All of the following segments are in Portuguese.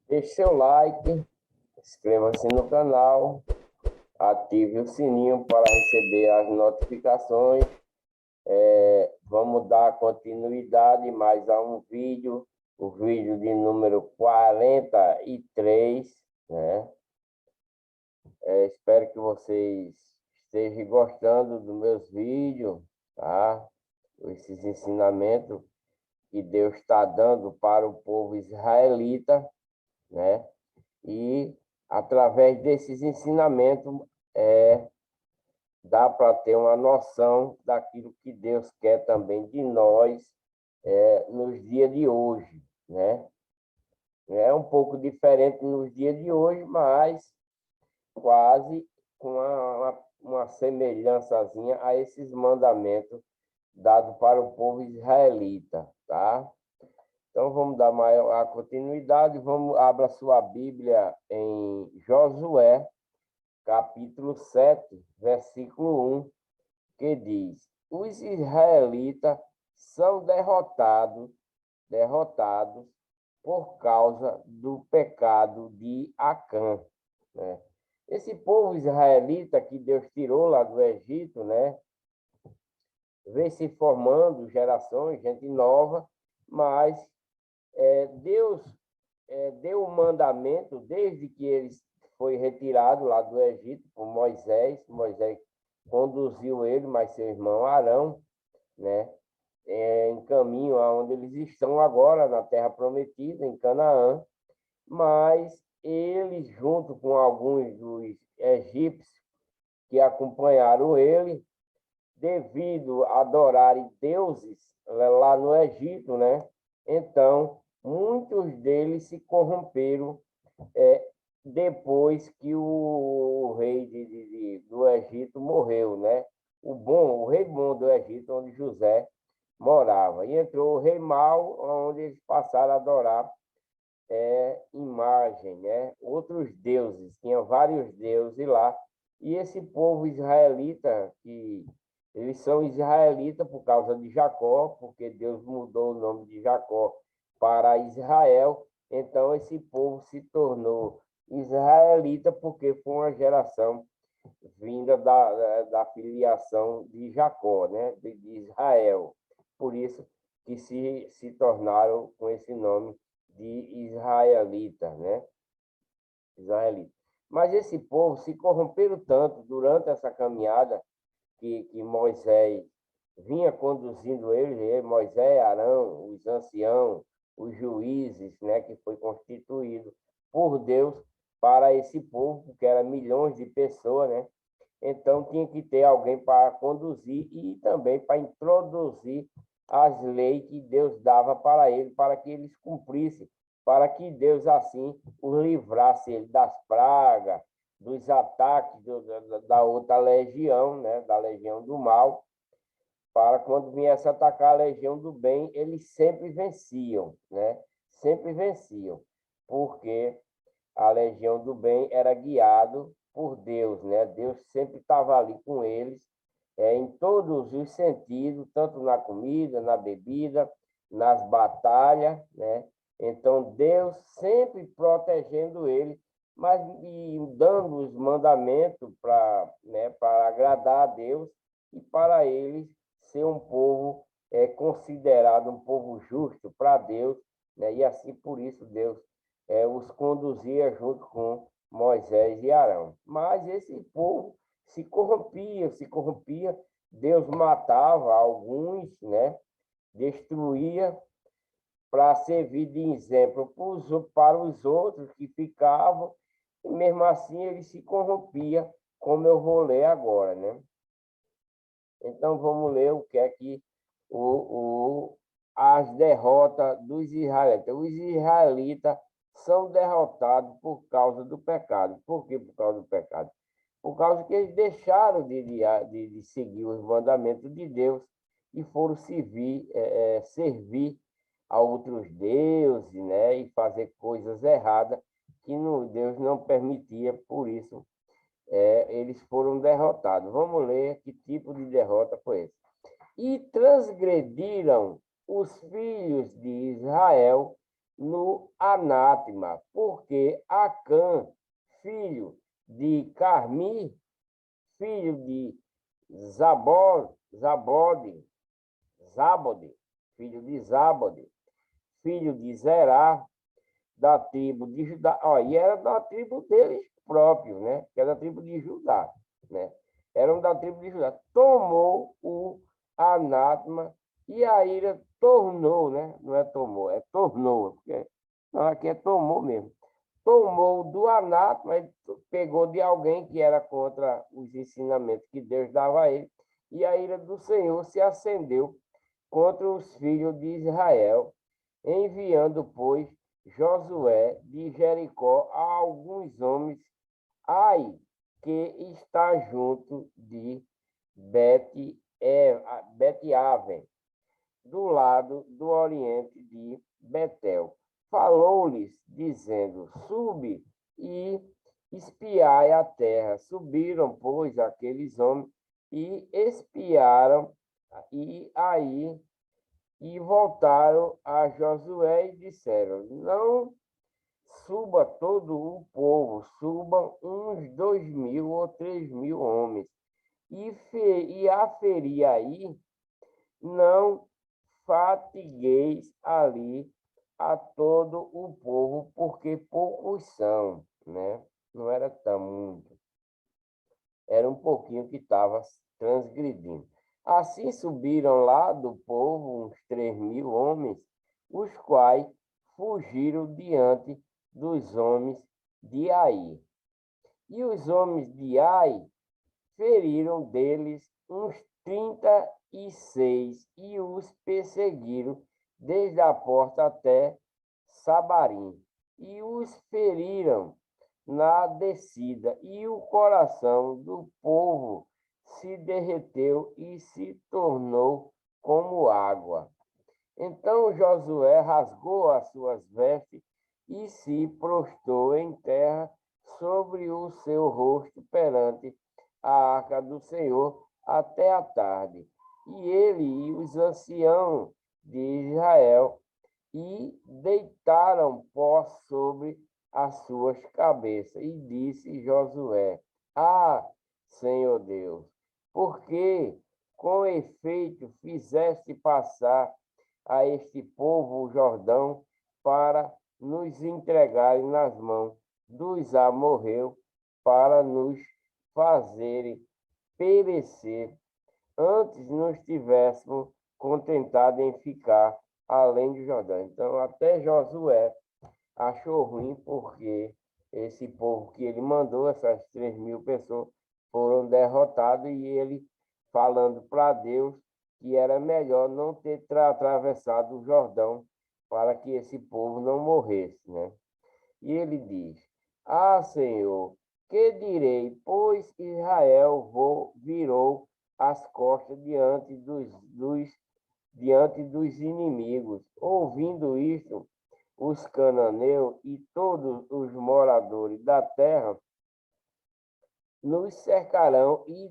Deixe seu like, inscreva-se no canal, ative o sininho para receber as notificações. Vamos dar continuidade mais a um vídeo, o vídeo de número 43, né? Espero que vocês estejam gostando dos meus vídeos, tá? Esses ensinamentos que Deus está dando para o povo israelita, né? E através desses ensinamentos, dá para ter uma noção daquilo que Deus quer também de nós nos dias de hoje, né? É um pouco diferente nos dias de hoje, mas quase com uma semelhançazinha a esses mandamentos dados para o povo israelita, tá? Então vamos dar maior a continuidade, abra sua Bíblia em Josué, capítulo 7, versículo 1, que diz: os israelitas são derrotados por causa do pecado de Acã, né? Esse povo israelita que Deus tirou lá do Egito, né, vem se formando gerações, gente nova, mas Deus deu um mandamento desde que eles foi retirado lá do Egito por Moisés. Moisés conduziu ele, mas seu irmão Arão, né, em caminho aonde eles estão agora, na Terra Prometida, em Canaã, mas eles, junto com alguns dos egípcios que acompanharam ele, devido a adorarem deuses lá no Egito, né? Então, muitos deles se corromperam depois que o rei do Egito morreu, né? O rei bom do Egito, onde José morava. E entrou o rei mau, onde eles passaram a adorar imagem, né? Outros deuses, tinha vários deuses lá. E esse povo israelita, que eles são israelitas por causa de Jacó, porque Deus mudou o nome de Jacó para Israel. Então, esse povo se tornou israelita porque foi uma geração vinda da filiação de Jacó, né? De Israel. Por isso que se tornaram com esse nome de israelita, né? Israelita. Mas esse povo se corromperam tanto durante essa caminhada que Moisés vinha conduzindo eles, Moisés, Arão, os anciãos, os juízes, né, que foi constituído por Deus para esse povo, porque era milhões de pessoas, né? Então tinha que ter alguém para conduzir e também para introduzir as leis que Deus dava para ele, para que eles cumprissem, para que Deus assim os livrasse ele das pragas, dos ataques da outra legião, né, da legião do mal, para quando viesse atacar a legião do bem, eles sempre venciam, né? Sempre venciam, porque a legião do bem era guiado por Deus, né? Deus sempre estava ali com eles, em todos os sentidos, tanto na comida, na bebida, nas batalhas, né? Então, Deus sempre protegendo eles, mas e dando os mandamentos para agradar a Deus e para eles ser um povo considerado um povo justo para Deus, né? E assim, por isso, Deus os conduzia junto com Moisés e Arão. Mas esse povo se corrompia, Deus matava alguns, né? Destruía para servir de exemplo para os outros que ficavam, e mesmo assim ele se corrompia, como eu vou ler agora, né? Então vamos ler o que é que as derrotas dos israelitas. Os israelitas são derrotados por causa do pecado. Por que por causa do pecado? Por causa que eles deixaram de seguir os mandamentos de Deus e foram servir a outros deuses, né? E fazer coisas erradas que Deus não permitia, por isso eles foram derrotados. Vamos ler que tipo de derrota foi esse. E transgrediram os filhos de Israel no anátema, porque Acã, filho de Carmi, filho de Zabode, filho de Zabode, filho de Zerá, da tribo de Judá, e era da tribo deles próprios, né? Que era da tribo de Judá, né? Eram da tribo de Judá. Tomou o anátema e a ira tornou, né? Não é tomou, é tornou, porque não, aqui é tomou mesmo. Tomou do anátema, ele pegou de alguém que era contra os ensinamentos que Deus dava a ele, e a ira do Senhor se acendeu contra os filhos de Israel, enviando, pois, Josué de Jericó a alguns homens, Ai, que está junto de Bet-Aven, do lado do oriente de Betel. Falou-lhes, dizendo: Sube e espiai a terra. Subiram, pois, aqueles homens e espiaram, e voltaram a Josué e disseram: Não suba todo o povo, subam uns 2.000 ou 3.000 homens, e aferir aí, não fatigueis ali a todo o povo, porque poucos são, né? Não era tão muito, era um pouquinho que estava transgredindo. Assim subiram lá do povo uns 3.000 homens, os quais fugiram diante dos homens de Ai. E os homens de Ai feriram deles uns 36 e os perseguiram desde a porta até Sabarim. E os feriram na descida, e o coração do povo se derreteu e se tornou como água. Então Josué rasgou as suas vestes e se prostrou em terra sobre o seu rosto perante a arca do Senhor até a tarde. E ele e os anciãos de Israel e deitaram pó sobre as suas cabeças. E disse Josué: Ah, Senhor Deus, porque com efeito fizeste passar a este povo o Jordão para nos entregarem nas mãos dos amorreus, para nos fazerem perecer, antes nos tivéssemos contentado em ficar além do Jordão. Então, até Josué achou ruim, porque esse povo que ele mandou, essas 3.000 pessoas, foram derrotados, e ele falando para Deus que era melhor não ter atravessado o Jordão para que esse povo não morresse, né? E ele diz: Ah, Senhor, que direi? Pois Israel virou as costas diante dos inimigos. Ouvindo isto, os cananeus e todos os moradores da terra nos cercarão e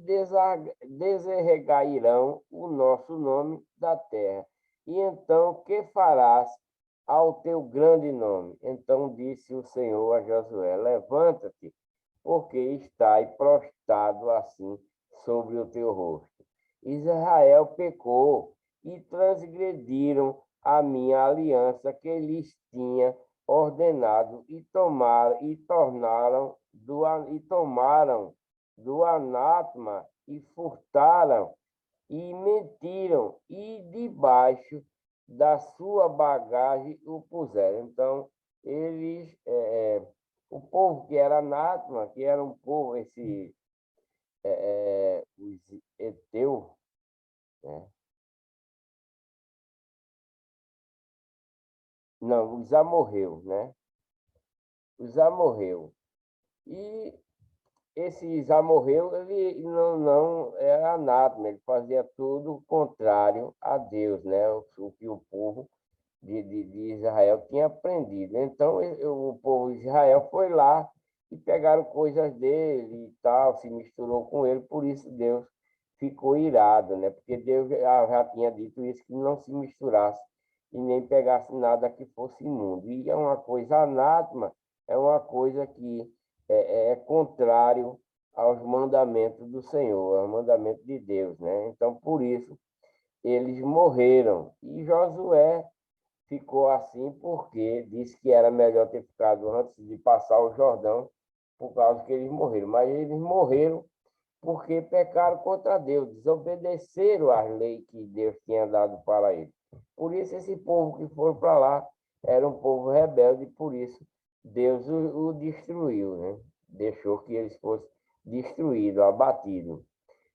desarregairão o nosso nome da terra. E então, que farás ao teu grande nome? Então disse o Senhor a Josué: Levanta-te, porque estás prostrado assim sobre o teu rosto. Israel pecou e transgrediram a minha aliança que lhes tinha ordenado, e tomaram do anátema e furtaram e mentiram, e debaixo da sua bagagem o puseram. Então, eles, o povo que era anátema, que era um povo, os heteus, né? Não, os amorreus, né? Os amorreus. E esses amorreus, ele não era anátema, ele fazia tudo contrário a Deus, né? O que o povo de Israel tinha aprendido. Então, o povo de Israel foi lá e pegaram coisas dele e tal, se misturou com ele, por isso Deus ficou irado, né? Porque Deus já tinha dito isso, que não se misturasse e nem pegasse nada que fosse imundo. E é uma coisa anátema, é uma coisa que é contrário aos mandamentos do Senhor, aos mandamentos de Deus, né? Então, por isso, eles morreram. E Josué ficou assim porque disse que era melhor ter ficado antes de passar o Jordão, por causa que eles morreram. Mas eles morreram porque pecaram contra Deus, desobedeceram às leis que Deus tinha dado para eles. Por isso, esse povo que foi para lá era um povo rebelde, e por isso Deus o destruiu, né? Deixou que eles fossem destruídos, abatidos.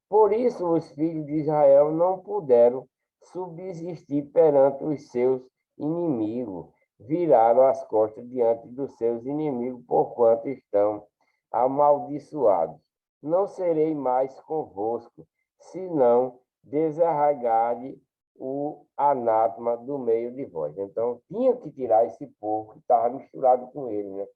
Por isso, os filhos de Israel não puderam subsistir perante os seus inimigos, viraram as costas diante dos seus inimigos, porquanto estão amaldiçoados. Não serei mais convosco, senão desarraigarde o anátema do meio de vós. Então, tinha que tirar esse povo que estava misturado com ele, né?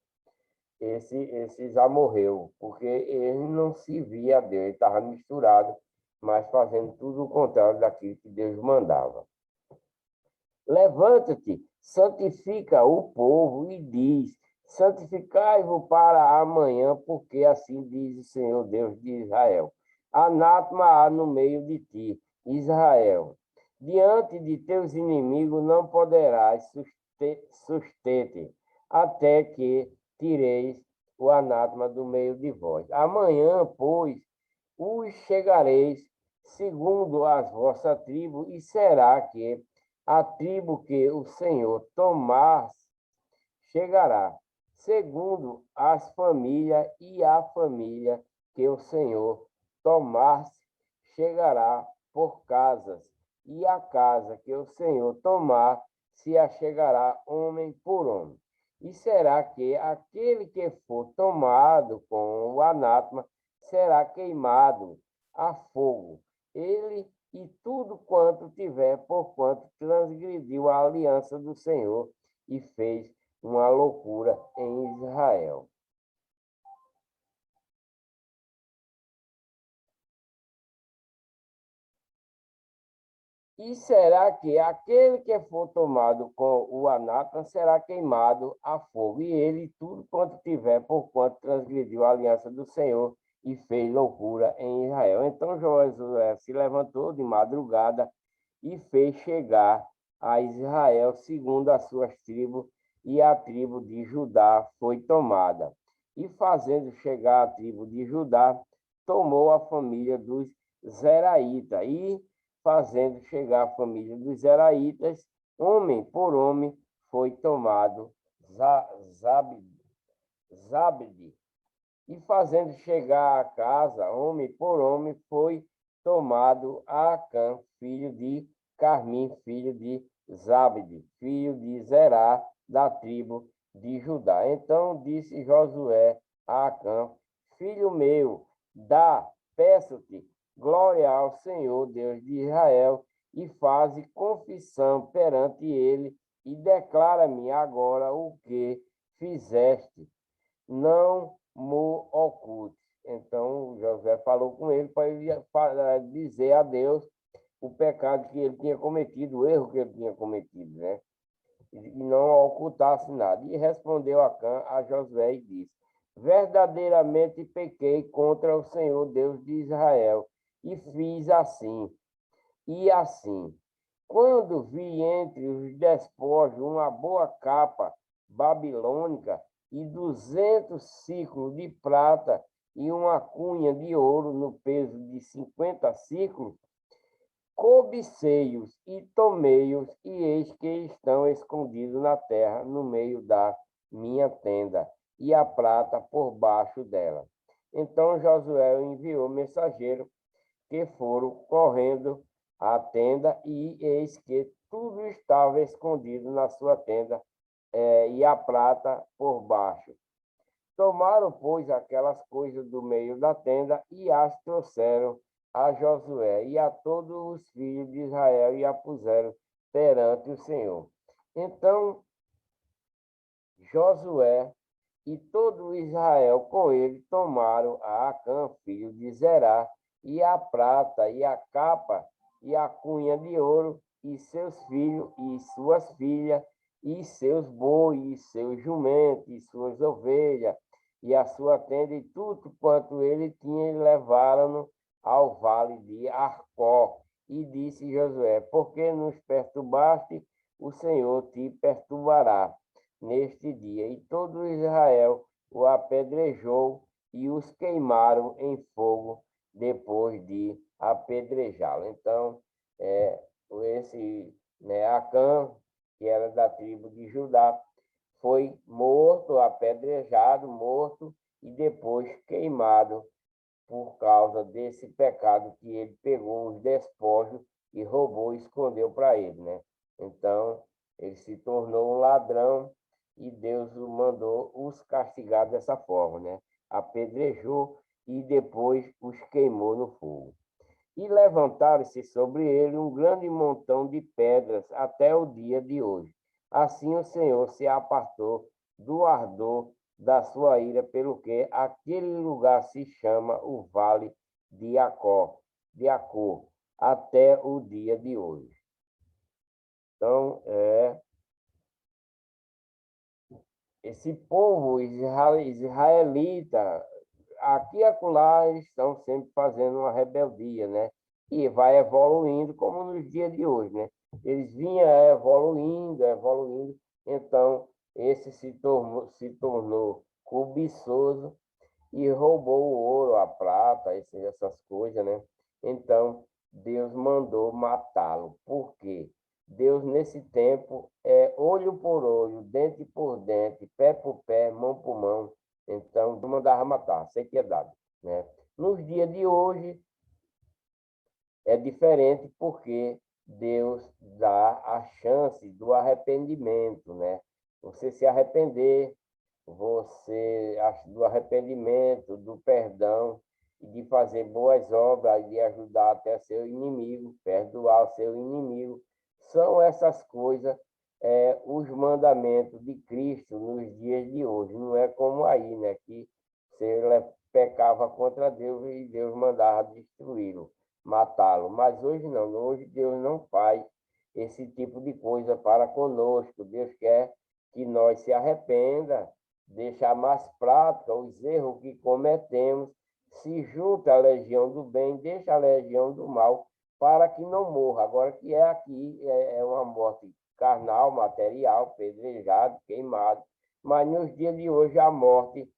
Esse já morreu, porque ele não se via a Deus, ele estava misturado, mas fazendo tudo o contrário daquilo que Deus mandava. Levanta-te, santifica o povo e diz: santificai-vos para amanhã, porque assim diz o Senhor Deus de Israel: anátema há no meio de ti, Israel. Diante de teus inimigos não poderás sustente, até que tireis o anátema do meio de vós. Amanhã, pois, os chegareis segundo as vossas tribos, e será que a tribo que o Senhor tomar chegará, segundo as famílias, e a família que o Senhor tomar chegará por casas, e a casa que o Senhor tomar se achegará homem por homem. E será que aquele que for tomado com o anátema será queimado a fogo, ele e tudo quanto tiver, porquanto transgrediu a aliança do Senhor e fez uma loucura em Israel. E será que aquele que for tomado com o anátema será queimado a fogo, e ele tudo quanto tiver, porquanto transgrediu a aliança do Senhor e fez loucura em Israel. Então Josué se levantou de madrugada e fez chegar a Israel segundo as suas tribos, e a tribo de Judá foi tomada. E fazendo chegar a tribo de Judá, tomou a família dos Zeraítas, e fazendo chegar a família dos Zeraítas, homem por homem, foi tomado Zabde. E fazendo chegar a casa, homem por homem, foi tomado Acã, filho de Carmim, filho de Zabde, filho de Zerá, da tribo de Judá. Então disse Josué a Acã: filho meu, peço-te, glória ao Senhor, Deus de Israel, e faze confissão perante ele, e declara-me agora o que fizeste. Não mo oculte. Então, José falou com ele para ele dizer a Deus o pecado que ele tinha cometido, o erro que ele tinha cometido, né? E não ocultasse nada. E respondeu Acã a Josué e disse: verdadeiramente pequei contra o Senhor Deus de Israel, e fiz assim, e assim. Quando vi entre os despojos uma boa capa babilônica e 200 ciclos de prata e uma cunha de ouro no peso de 50 ciclos, cobicei-os e tomei-os, e eis que estão escondidos na terra, no meio da minha tenda, e a prata por baixo dela. Então Josué enviou mensageiro, que foram correndo à tenda, e eis que tudo estava escondido na sua tenda, e a prata por baixo. Tomaram, pois, aquelas coisas do meio da tenda e as trouxeram a Josué e a todos os filhos de Israel, e a puseram perante o Senhor. Então Josué e todo Israel com ele tomaram a Acã, filho de Zerá, e a prata, e a capa, e a cunha de ouro, e seus filhos, e suas filhas, e seus bois, e seus jumentos, e suas ovelhas, e a sua tenda, e tudo quanto ele tinha, e levaram-no ao vale de Arcó. E disse Josué: por que nos perturbaste? O Senhor te perturbará neste dia. E todo Israel o apedrejou e os queimaram em fogo depois de apedrejá-lo. Então, esse, né, Acã, que era da tribo de Judá, foi morto, apedrejado, morto e depois queimado por causa desse pecado que ele pegou os despojos e roubou e escondeu para ele, né? Então, ele se tornou um ladrão e Deus o mandou os castigar dessa forma, né? Apedrejou e depois os queimou no fogo. E levantaram-se sobre ele um grande montão de pedras até o dia de hoje. Assim o Senhor se apartou do ardor da sua ira, pelo que aquele lugar se chama o Vale de Acor, até o dia de hoje. Então, esse povo israelita, aqui e acolá, eles estão sempre fazendo uma rebeldia, né? E vai evoluindo, como nos dias de hoje, né? Eles vinham evoluindo, evoluindo, então esse se tornou cobiçoso e roubou o ouro, a prata, essas coisas, né? Então, Deus mandou matá-lo. Por quê? Deus, nesse tempo, é olho por olho, dente por dente, pé por pé, mão por mão. Então, Deus mandava matar, sem piedade, né? Nos dias de hoje, é diferente porque Deus dá a chance do arrependimento, né? Você se arrepender, do arrependimento, do perdão, e de fazer boas obras, de ajudar até seu inimigo, perdoar o seu inimigo. São essas coisas, os mandamentos de Cristo nos dias de hoje. Não é como aí, né? Que você pecava contra Deus e Deus mandava destruí-lo, matá-lo. Mas hoje não. Hoje Deus não faz esse tipo de coisa para conosco. Deus quer que nós se arrependa, deixar mais prática os erros que cometemos, se junta à legião do bem, deixa a legião do mal, para que não morra. Agora, que é aqui, é uma morte carnal, material, pedrejado, queimado, mas nos dias de hoje a morte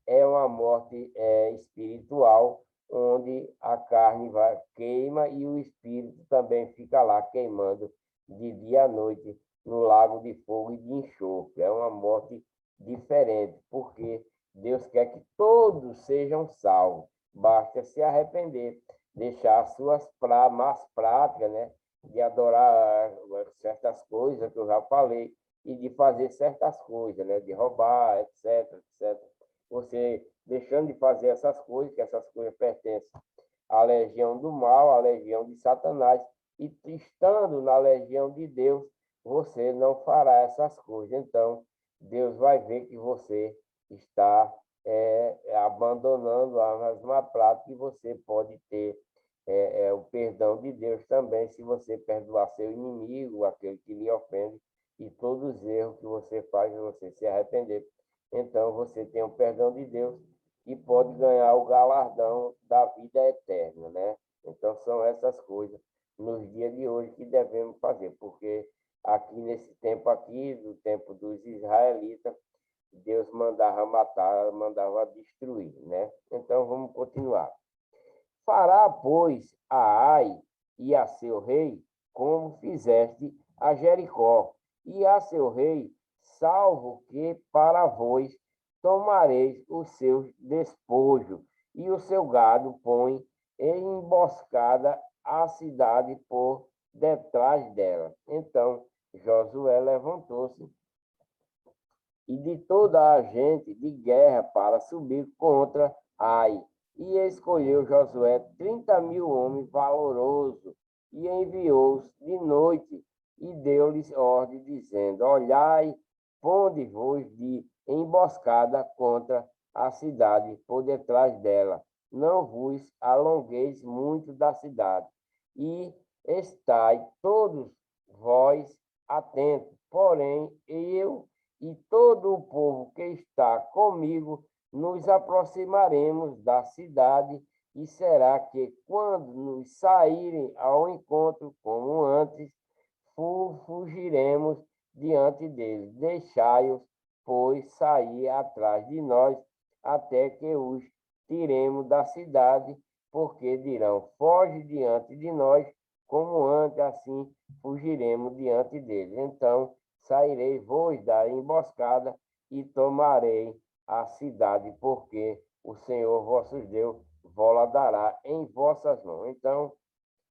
é uma morte espiritual, onde a carne queima e o espírito também fica lá queimando de dia à noite no lago de fogo e de enxofre. É uma morte diferente, porque Deus quer que todos sejam salvos. Basta se arrepender, deixar as suas más práticas, né? De adorar certas coisas que eu já falei, e de fazer certas coisas, né? De roubar, etc, etc. Você deixando de fazer essas coisas, que essas coisas pertencem à legião do mal, à legião de Satanás, e estando na legião de Deus, você não fará essas coisas. Então, Deus vai ver que você está abandonando a mesma prática, e você pode ter o perdão de Deus também, se você perdoar seu inimigo, aquele que lhe ofende, e todos os erros que você faz, você se arrepender. Então, você tem o perdão de Deus e pode ganhar o galardão da vida eterna, né? Então, são essas coisas nos dias de hoje que devemos fazer, porque aqui nesse tempo aqui, do tempo dos israelitas, Deus mandava matar, mandava destruir, né? Então, vamos continuar. Fará, pois, a Ai e a seu rei, como fizeste a Jericó, e a seu rei, salvo que para vós tomareis os seus despojos, e o seu gado põe em emboscada a cidade por detrás dela. Então Josué levantou-se e de toda a gente de guerra para subir contra Ai. E escolheu Josué 30.000 homens valorosos e enviou-os de noite e deu-lhes ordem, dizendo: olhai, ponde-vos de emboscada contra a cidade por detrás dela. Não vos alongueis muito da cidade. E estai todos vós atento. Porém, eu e todo o povo que está comigo nos aproximaremos da cidade, e será que, quando nos saírem ao encontro como antes, fugiremos diante deles. Deixai-os, pois, sair atrás de nós, até que os tiremos da cidade, porque dirão: foge diante de nós, como antes, assim fugiremos diante deles. Então sairei vos da emboscada e tomarei a cidade, porque o Senhor vosso Deus vos dará em vossas mãos. Então,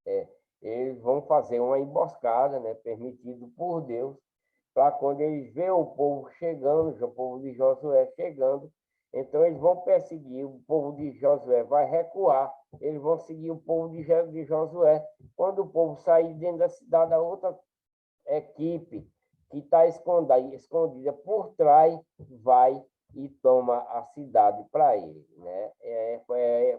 é, eles vão fazer uma emboscada, né, permitido por Deus, para quando eles veem o povo chegando, o povo de Josué chegando, então eles vão perseguir, o povo de Josué vai recuar, eles vão seguir o povo de Josué. Quando o povo sair dentro da cidade, a outra equipe que está escondida por trás vai e toma a cidade para ele, né?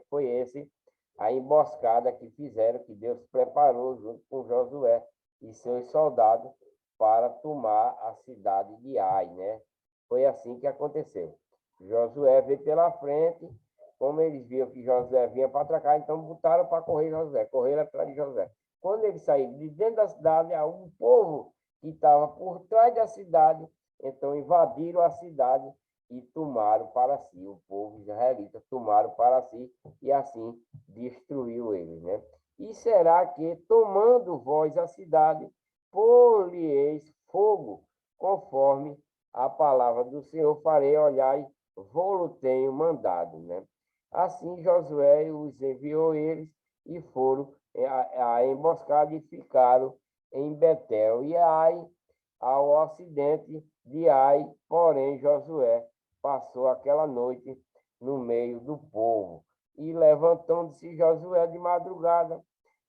Foi esse a emboscada que fizeram, que Deus preparou junto com Josué e seus soldados para tomar a cidade de Ai, né? Foi assim que aconteceu. Josué veio pela frente, como eles viram que Josué vinha para atracar, então botaram para correr Josué, correram atrás de Josué. Quando eles saíram de dentro da cidade, o povo que estava por trás da cidade, então invadiram a cidade e tomaram para si, o povo israelita tomaram para si, e assim destruiu eles, né? E será que, tomando vós a cidade, pôr-lhe-eis fogo, conforme a palavra do Senhor, farei, olhai, vou-lo tenho mandado, né? Assim Josué os enviou eles, e foram a emboscada e ficaram em Betel e Ai, ao ocidente de Ai. Porém Josué passou aquela noite no meio do povo. E levantando-se Josué de madrugada,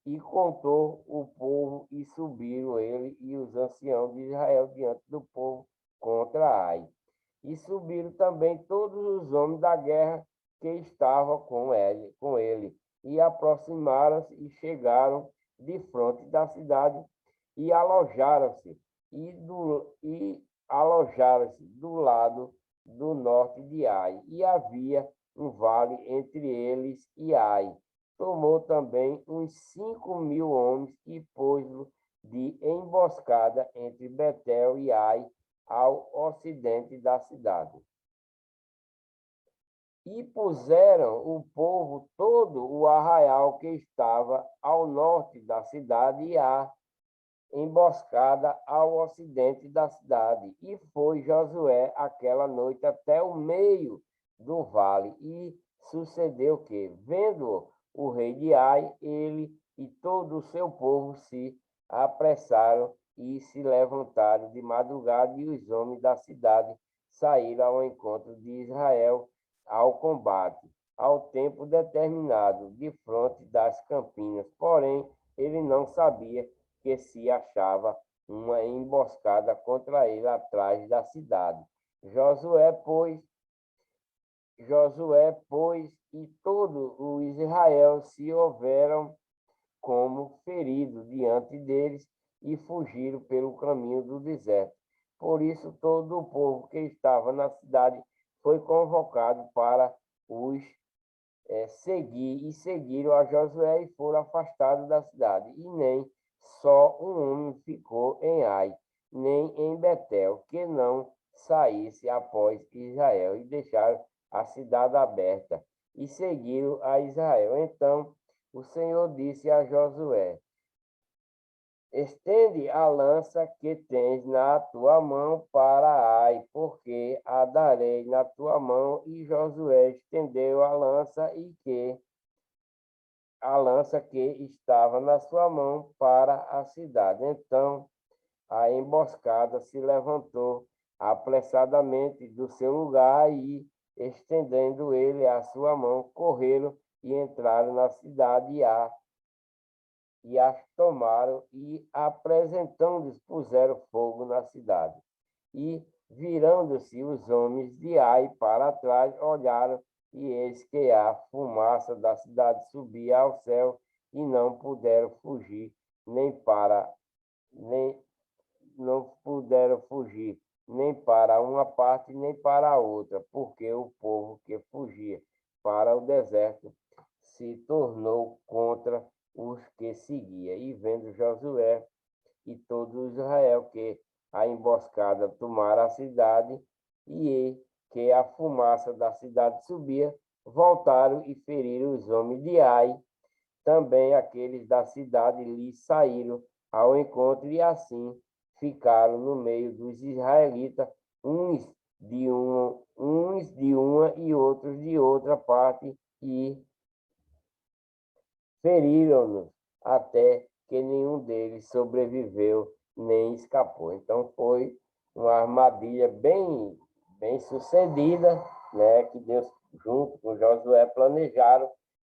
e contou o povo, e subiram ele e os anciãos de Israel diante do povo contra Ai. E subiram também todos os homens da guerra que estavam com ele, e aproximaram-se e chegaram de frente da cidade, e alojaram-se e alojaram-se do lado do norte de Ai, e havia um vale entre eles e Ai. Tomou também uns 5.000 homens e pôs-los de emboscada entre Betel e Ai, ao ocidente da cidade. E puseram o povo todo o arraial que estava ao norte da cidade e a emboscada ao ocidente da cidade. E foi Josué aquela noite até o meio do vale. E sucedeu que, vendo o rei de Ai, ele e todo o seu povo se apressaram e se levantaram de madrugada, e os homens da cidade saíram ao encontro de Israel ao combate, ao tempo determinado, de fronte das campinas. Porém, ele não sabia que se achava uma emboscada contra ele atrás da cidade. Josué, pois, e todo o Israel se houveram como feridos diante deles, e fugiram pelo caminho do deserto. Por isso, todo o povo que estava na cidade foi convocado para os seguir, e seguiram a Josué e foram afastados da cidade. E nem só um homem ficou em Ai, nem em Betel, que não saísse após Israel, e deixaram a cidade aberta e seguiram a Israel. Então o Senhor disse a Josué: estende a lança que tens na tua mão para Ai, porque a darei na tua mão. E Josué estendeu a lança que estava na sua mão para a cidade. Então a emboscada se levantou apressadamente do seu lugar, e, estendendo ele a sua mão, correram e entraram na cidade e as tomaram, e, apresentando-os, puseram fogo na cidade. E, virando-se os homens de Ai para trás, olharam, e eis que a fumaça da cidade subia ao céu, e não puderam fugir nem para nem não puderam fugir, nem para uma parte, nem para a outra, porque o povo que fugia para o deserto se tornou contra os que seguia. E vendo Josué e todo Israel que a emboscada tomara a cidade e que a fumaça da cidade subia, voltaram e feriram os homens de Ai. Também aqueles da cidade lhe saíram ao encontro e assim ficaram no meio dos israelitas, uns de uma e outros de outra parte, e feriram-nos até que nenhum deles sobreviveu nem escapou. Então foi uma armadilha bem sucedida, né, que Deus junto com Josué planejaram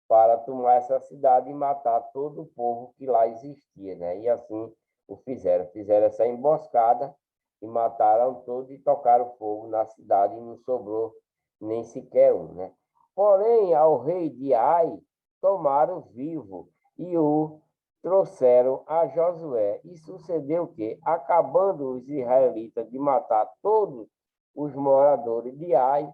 para tomar essa cidade e matar todo o povo que lá existia, né? E assim o fizeram essa emboscada e mataram todos e tocaram fogo na cidade e não sobrou nem sequer um, né? Porém, ao rei de Ai tomaram vivo e o trouxeram a Josué. E sucedeu que, acabando os israelitas de matar todos os moradores de Ai,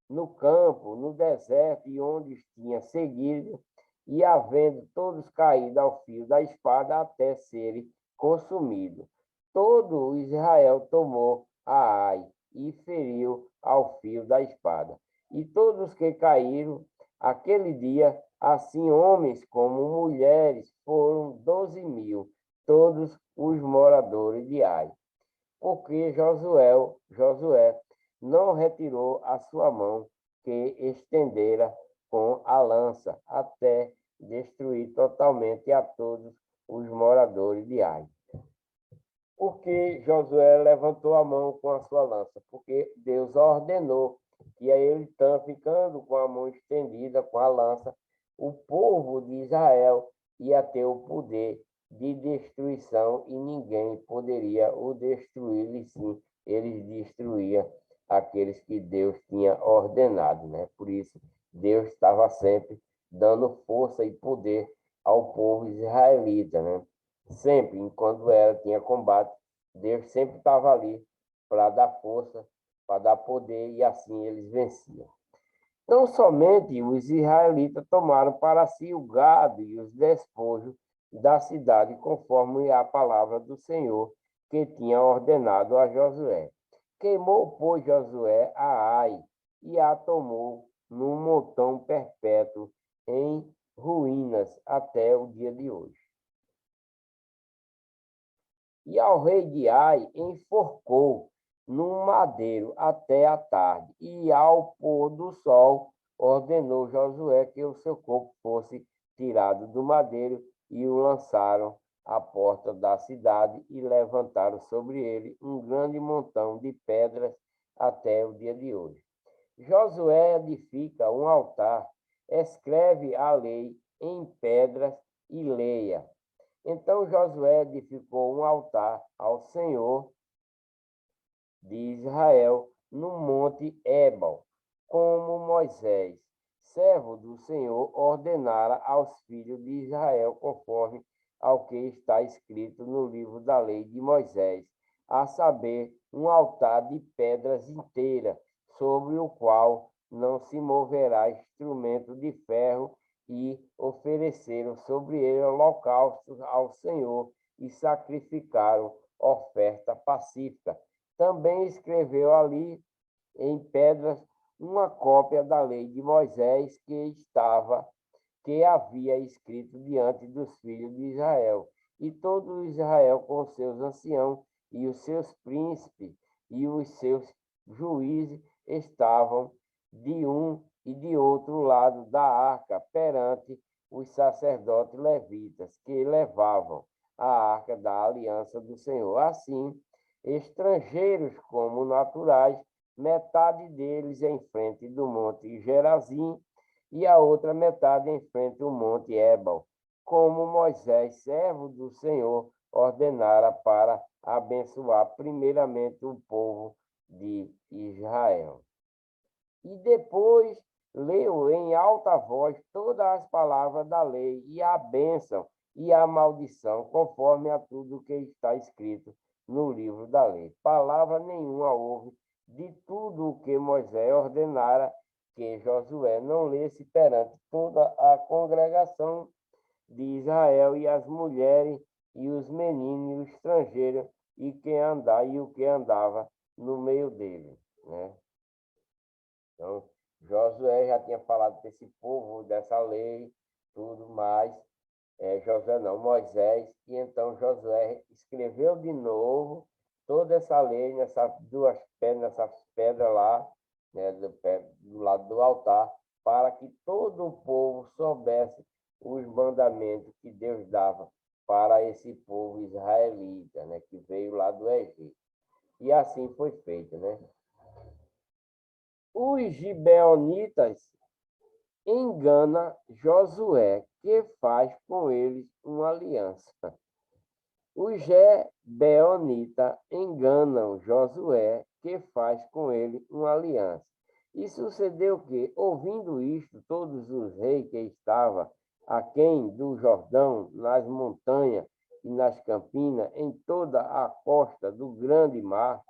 no campo, no deserto e onde os tinha seguido, e havendo todos caído ao fio da espada até serem consumidos. Todo o Israel tomou a Ai e feriu ao fio da espada. E todos que caíram aquele dia, assim homens como mulheres, foram 12.000, todos os moradores de Ai. Porque Josué não retirou a sua mão que estendera com a lança, até destruir totalmente a todos os moradores de Ai. Por que Josué levantou a mão com a sua lança? Porque Deus ordenou que a ele estando ficando com a mão estendida com a lança, o povo de Israel ia ter o poder de destruição e ninguém poderia o destruir, e sim, eles destruíam aqueles que Deus tinha ordenado, né? Por isso, Deus estava sempre dando força e poder ao povo israelita, né? Sempre, enquanto tinha combate, Deus sempre estava ali para dar força, para dar poder, e assim eles venciam. Não somente os israelitas tomaram para si o gado e os despojos da cidade, conforme a palavra do Senhor que tinha ordenado a Josué. Queimou, pois, Josué a Ai e a tomou num montão perpétuo em ruínas até o dia de hoje. E ao rei de Ai enforcou num madeiro até a tarde, e ao pôr do sol ordenou Josué que o seu corpo fosse tirado do madeiro, e o lançaram à porta da cidade e levantaram sobre ele um grande montão de pedras até o dia de hoje. Josué edifica um altar, escreve a lei em pedras e leia. Então Josué edificou um altar ao Senhor de Israel no monte Ebal, como Moisés, servo do Senhor, ordenara aos filhos de Israel, conforme ao que está escrito no livro da lei de Moisés, a saber, um altar de pedras inteira, sobre o qual não se moverá instrumento de ferro, e ofereceram sobre ele holocaustos ao Senhor e sacrificaram oferta pacífica. Também escreveu ali em pedras uma cópia da lei de Moisés que havia escrito diante dos filhos de Israel. E todo Israel com os seus anciãos e os seus príncipes e os seus juízes estavam de um e de outro lado da arca perante os sacerdotes levitas que levavam a arca da aliança do Senhor. Assim, estrangeiros como naturais, metade deles em frente do monte Gerazim e a outra metade em frente ao monte Ebal, como Moisés, servo do Senhor, ordenara para abençoar primeiramente o povo de Israel. E depois leu em alta voz todas as palavras da lei e a bênção, e a maldição, conforme a tudo que está escrito no livro da lei. Palavra nenhuma houve de tudo o que Moisés ordenara que Josué não lesse perante toda a congregação de Israel, e as mulheres e os meninos e os estrangeiros e o que andava no meio dele, né? Então, Josué já tinha falado para esse povo dessa lei, tudo mais. Josué não, Moisés, e então Josué escreveu de novo toda essa lei nessas pedras lá, né, do lado do altar, para que todo o povo soubesse os mandamentos que Deus dava para esse povo israelita, né, que veio lá do Egito. E assim foi feito, né? Os gibeonitas engana Josué, que faz com eles uma aliança. Os Gebeonitas enganam Josué, que faz com ele uma aliança. E sucedeu que, ouvindo isto, todos os reis que estavam aquém do Jordão, nas montanhas e nas campinas, em toda a costa do grande mar,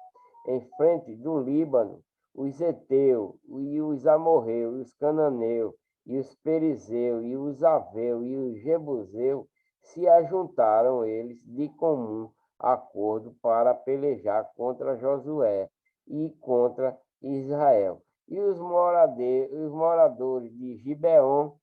em frente do Líbano, os heteus, e os amorreus, e os cananeus, e os perizeus, e os aveus, e os jebuseus, se ajuntaram eles de comum acordo para pelejar contra Josué e contra Israel. E os moradores de Gibeon,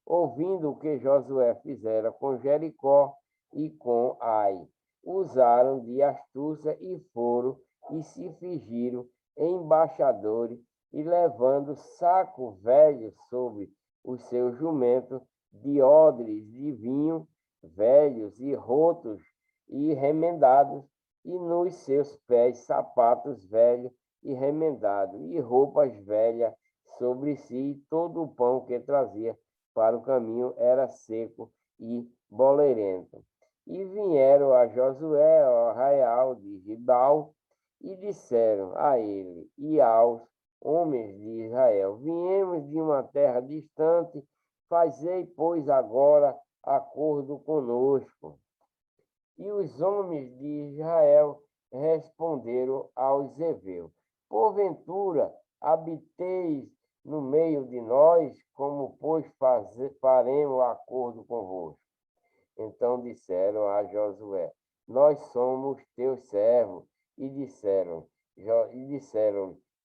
ouvindo o que Josué fizera com Jericó e com Ai, usaram de astúcia e foram e se fingiram embaixadores, e levando saco velho sobre os seus jumentos, de odres de vinho velhos e rotos e remendados, e nos seus pés sapatos velhos e remendados, e roupas velhas sobre si, e todo o pão que trazia para o caminho era seco e bolerento. E vieram a Josué ao arraial de Gibal, e disseram a ele e aos homens de Israel: viemos de uma terra distante, fazei, pois, agora acordo conosco. E os homens de Israel responderam aos heveus: porventura habiteis no meio de nós, como, pois, faremos acordo convosco? Então disseram a Josué: nós somos teus servos. E disseram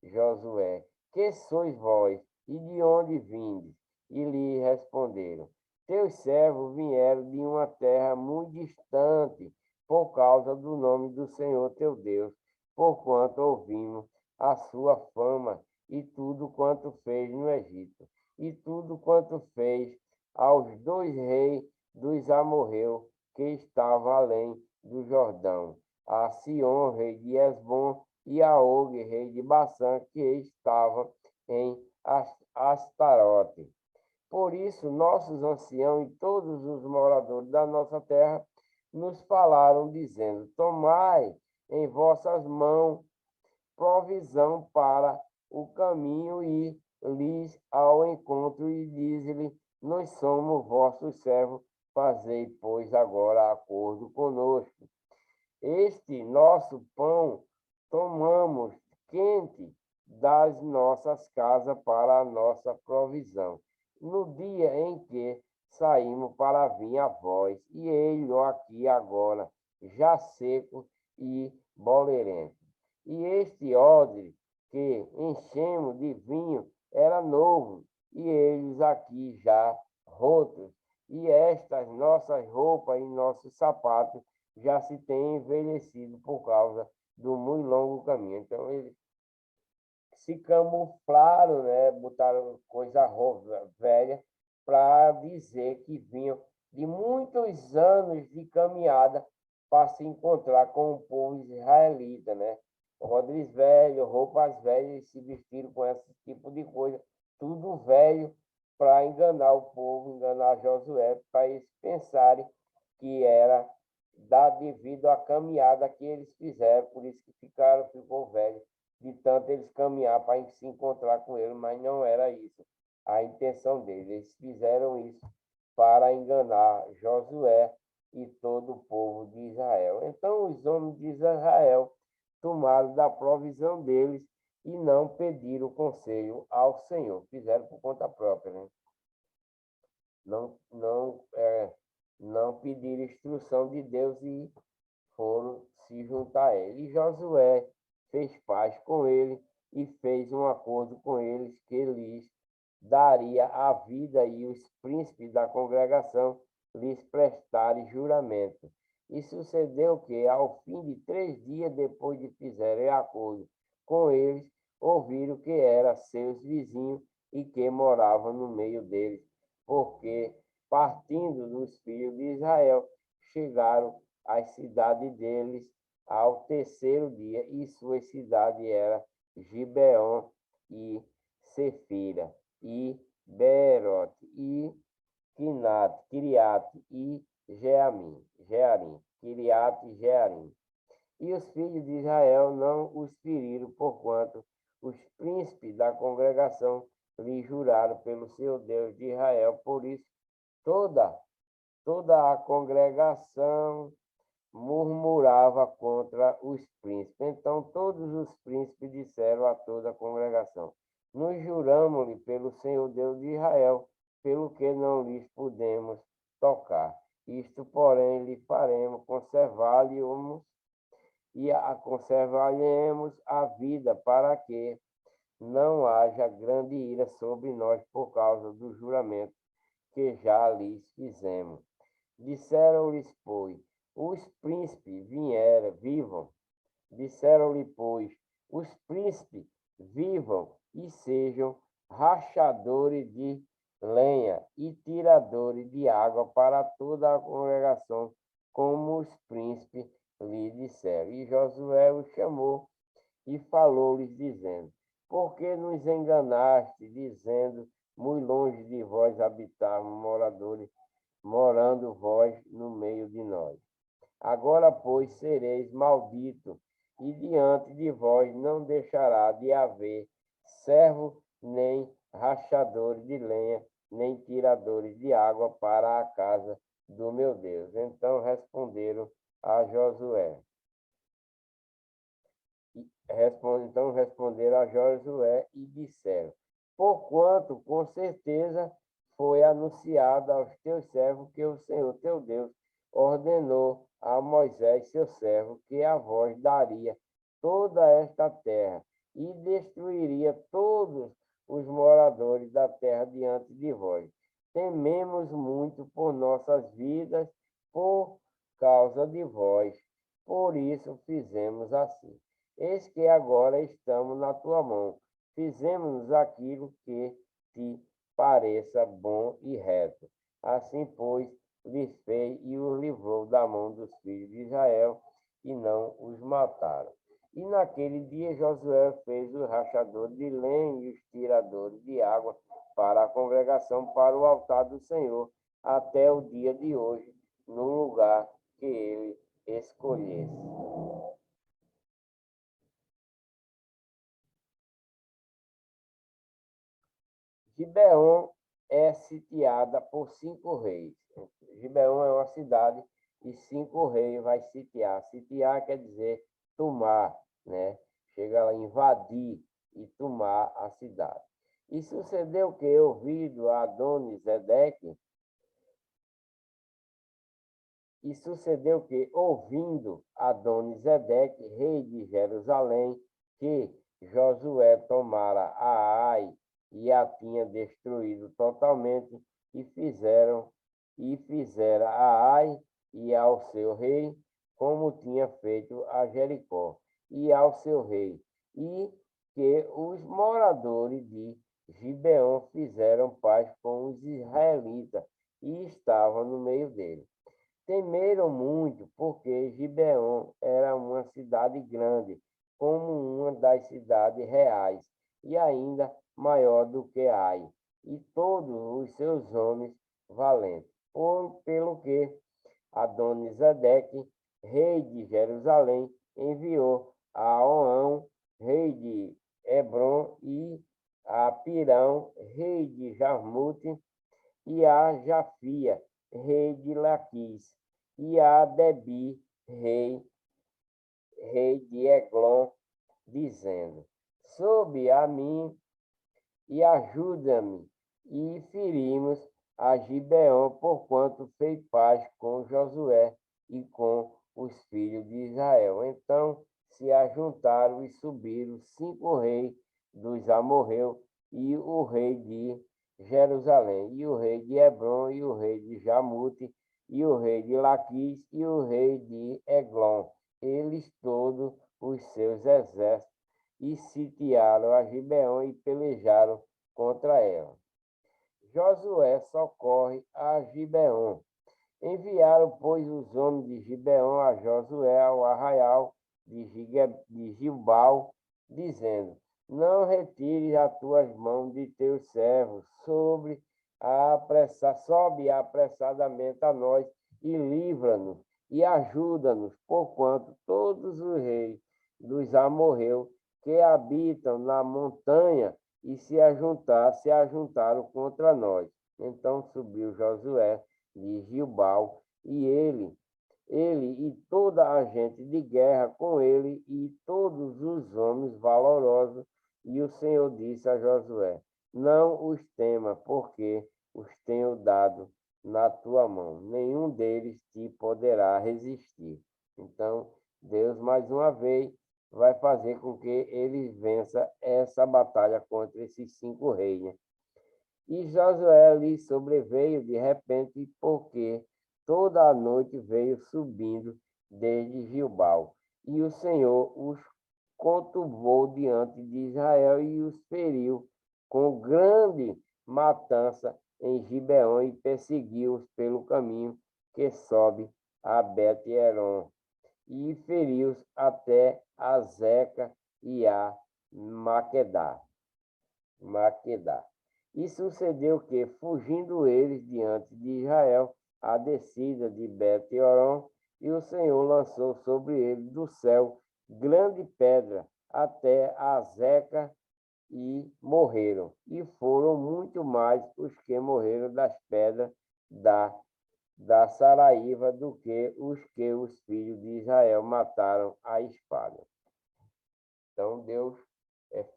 Josué: que sois vós, e de onde vindes? E lhe responderam: teus servos vieram de uma terra muito distante, por causa do nome do Senhor teu Deus, porquanto ouvimos a sua fama e tudo quanto fez no Egito, e tudo quanto fez aos 2 reis dos amorreus que estavam além do Jordão, a Sion, rei de Hesbom, e a Og, rei de Bassã, que estava em Astarote. Por isso, nossos anciãos e todos os moradores da nossa terra nos falaram, dizendo: tomai em vossas mãos provisão para o caminho, e lhes ao encontro, e diz-lhe: nós somos vossos servos, fazei, pois, agora acordo conosco. Este nosso pão tomamos quente das nossas casas para a nossa provisão, no dia em que saímos para vir a vós, e ele aqui agora, já seco e bolerento. E este odre que enchemos de vinho era novo, e eles aqui já rotos, e estas nossas roupas e nossos sapatos já se têm envelhecido por causa do muito longo caminho. Então, eles se camuflaram, né? Botaram coisa velha para dizer que vinham de muitos anos de caminhada para se encontrar com o povo israelita, né? Rodriz velho, roupas velhas, se vestiram com esse tipo de coisa, tudo velho, para enganar o povo, enganar Josué, para eles pensarem que era devido à caminhada que eles fizeram, por isso que ficou velho, de tanto eles caminhar para se encontrar com ele, mas não era isso a intenção deles. Eles fizeram isso para enganar Josué, e todo o povo de Israel. Então os homens de Israel tomaram da provisão deles e não pediram conselho ao Senhor. Fizeram por conta própria, né? Não pediram instrução de Deus e foram se juntar a ele. E Josué fez paz com ele e fez um acordo com eles que lhes daria a vida e os príncipes da congregação lhes prestarem juramento. E sucedeu que, ao fim de 3 dias depois de fizerem acordo com eles, ouviram que eram seus vizinhos e que moravam no meio deles, porque, partindo dos filhos de Israel, chegaram às cidades deles ao terceiro dia, e sua cidade era Gibeon e Sefira, e Beerote, e Kiriate e Jearim, Kiriate e Jearim. E os filhos de Israel não os feriram, porquanto os príncipes da congregação lhe juraram pelo seu Deus de Israel. Por isso, toda a congregação murmurava contra os príncipes. Então todos os príncipes disseram a toda a congregação: nos juramos-lhe pelo Senhor Deus de Israel, pelo que não lhes podemos tocar. Isto, porém, lhe faremos, conservar-lhe-emos conservar-lhe-emos a vida, para que não haja grande ira sobre nós por causa do juramento que já lhes fizemos. Disseram-lhes, pois, os príncipes vivam. Disseram-lhe, pois, os príncipes vivam e sejam rachadores de lenha e tiradores de água para toda a congregação, como os príncipes lhe disseram. E Josué os chamou e falou-lhes, dizendo: por que nos enganaste, dizendo, muito longe de vós habitavam moradores, morando vós no meio de nós? Agora, pois, sereis malditos, e diante de vós não deixará de haver servo, nem rachadores de lenha, nem tiradores de água para a casa do meu Deus. Então responderam a Josué. Então responderam a Josué e disseram: porquanto com certeza foi anunciado aos teus servos que o Senhor teu Deus ordenou a Moisés, seu servo, que a vós daria toda esta terra e destruiria todos os moradores da terra diante de vós. Tememos muito por nossas vidas por causa de vós. Por isso fizemos assim. Eis que agora estamos na tua mão. Fizemos aquilo que te pareça bom e reto. Assim, pois, lhes fez e os livrou da mão dos filhos de Israel, e não os mataram. E naquele dia Josué fez os rachadores de lenha e os tiradores de água para a congregação, para o altar do Senhor, até o dia de hoje, no lugar que ele escolhesse. Gibeon é sitiada por 5 reis. Gibeon é uma cidade e 5 reis vai sitiar. Sitiar quer dizer tomar, né? Chega lá, invadir e tomar a cidade. E sucedeu que, ouvindo Adonisedeque, rei de Jerusalém, que Josué tomara a Ai e a tinha destruído totalmente, e fizera a Ai e ao seu rei, como tinha feito a Jericó, e ao seu rei, e que os moradores de Gibeon fizeram paz com os israelitas, e estavam no meio dele. Temeram muito, porque Gibeon era uma cidade grande, como uma das cidades reais, e ainda maior do que Ai, e todos os seus homens valentes. Pelo que Adonisedeque, rei de Jerusalém, enviou a Oão, rei de Hebron, e a Pirão, rei de Jarmute, e a Jafia, rei de Laquis, e a Debi, rei de Eglon, dizendo: sobe a mim e ajuda-me. E ferimos a Gibeão, porquanto fez paz com Josué e com os filhos de Israel. Então se ajuntaram e subiram 5 reis dos amorreus, e o rei de Jerusalém, e o rei de Hebron, e o rei de Jamute, e o rei de Laquis, e o rei de Eglon, eles todos os seus exércitos, e sitiaram a Gibeão e pelejaram contra ela. Josué socorre a Gibeão. Enviaram, pois, os homens de Gibeão a Josué ao arraial de Gilgal, dizendo: não retires as tuas mãos de teus servos, sobe apressadamente a nós e livra-nos e ajuda-nos, porquanto todos os reis dos amorreus que habitam na montanha e se ajuntaram contra nós. Então subiu Josué de Gilgal, e ele e toda a gente de guerra com ele, e todos os homens valorosos. E o Senhor disse a Josué: não os tema, porque os tenho dado na tua mão. Nenhum deles te poderá resistir. Então, Deus, mais uma vez, vai fazer com que eles vençam essa batalha contra esses 5 reis, né? E Josué lhe sobreveio de repente, porque toda a noite veio subindo desde Gilgal. E o Senhor os conturbou diante de Israel e os feriu com grande matança em Gibeão, e perseguiu-os pelo caminho que sobe a Bet-Eron, e feriu-os até a Zeca e a Maquedá. E sucedeu que, fugindo eles diante de Israel, a descida de Bet-Horon, e o Senhor lançou sobre eles do céu grande pedra até a Zeca, e morreram. E foram muito mais os que morreram das pedras da Saraíva do que os filhos de Israel mataram à espada. Então Deus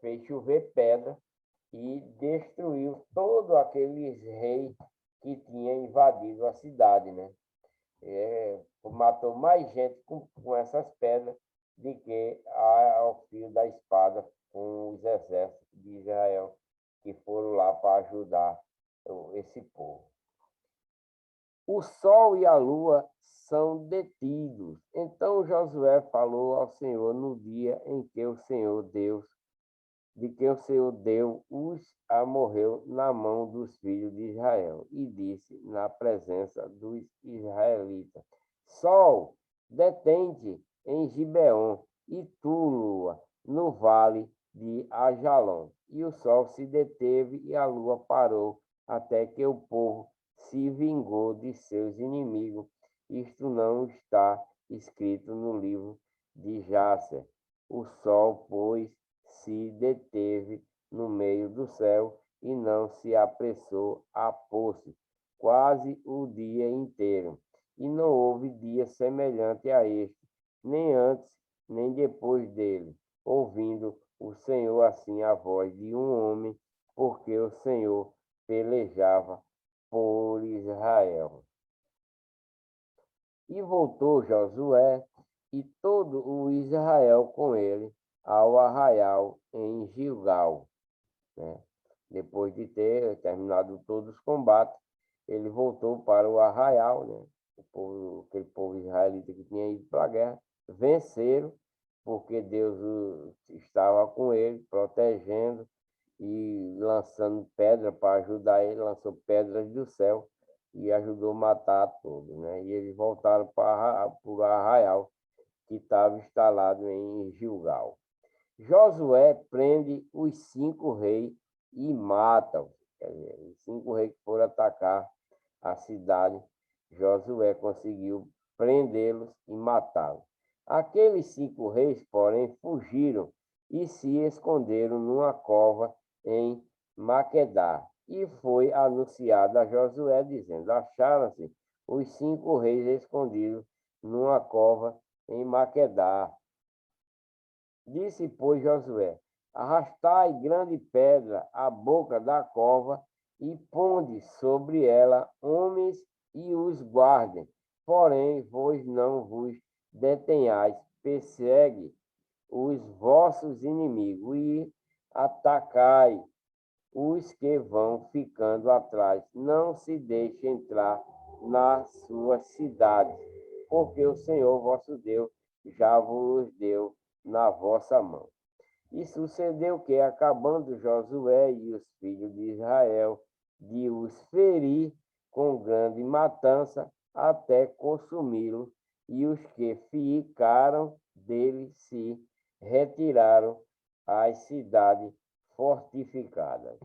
fez chover pedra e destruiu todos aqueles reis que tinham invadido a cidade, né? Matou mais gente com essas pedras do que ao fio da espada com os exércitos de Israel que foram lá para ajudar esse povo. O sol e a lua são detidos. Então Josué falou ao Senhor no dia em que o Senhor Deus de que o Senhor deu os amorreus na mão dos filhos de Israel, e disse na presença dos israelitas: Sol, detente em Gibeon, e tu, lua, no vale de Ajalon. E o sol se deteve e a lua parou, até que o povo se vingou de seus inimigos. Isto não está escrito no livro de Jácer. O sol, pois, se deteve no meio do céu e não se apressou a pôr-se quase o dia inteiro. E não houve dia semelhante a este, nem antes, nem depois dele, ouvindo o Senhor assim a voz de um homem, porque o Senhor pelejava por Israel. E voltou Josué e todo o Israel com ele ao arraial em Gilgal, né? Depois de ter terminado todos os combates, ele voltou para o arraial, né? Aquele povo israelita que tinha ido para a guerra, venceram, porque Deus estava com ele, protegendo e lançando pedra para ajudar ele, lançou pedras do céu e ajudou a matar todos, né? E eles voltaram para o arraial que estava instalado em Gilgal. Josué prende os 5 reis e mata-os. Quer dizer, os 5 reis que foram atacar a cidade, Josué conseguiu prendê-los e matá-los. Aqueles 5 reis, porém, fugiram e se esconderam numa cova em Maquedá. E foi anunciado a Josué, dizendo: acharam-se os 5 reis escondidos numa cova em Maquedá. Disse, pois, Josué: arrastai grande pedra à boca da cova e ponde sobre ela homens e os guardem. Porém, vós não vos detenhais, persegue os vossos inimigos e atacai os que vão ficando atrás. Não se deixe entrar nas suas cidades, porque o Senhor vosso Deus já vos deu na vossa mão. E sucedeu que, acabando Josué e os filhos de Israel de os ferir com grande matança, até consumi-los, e os que ficaram dele se retiraram às cidades fortificadas.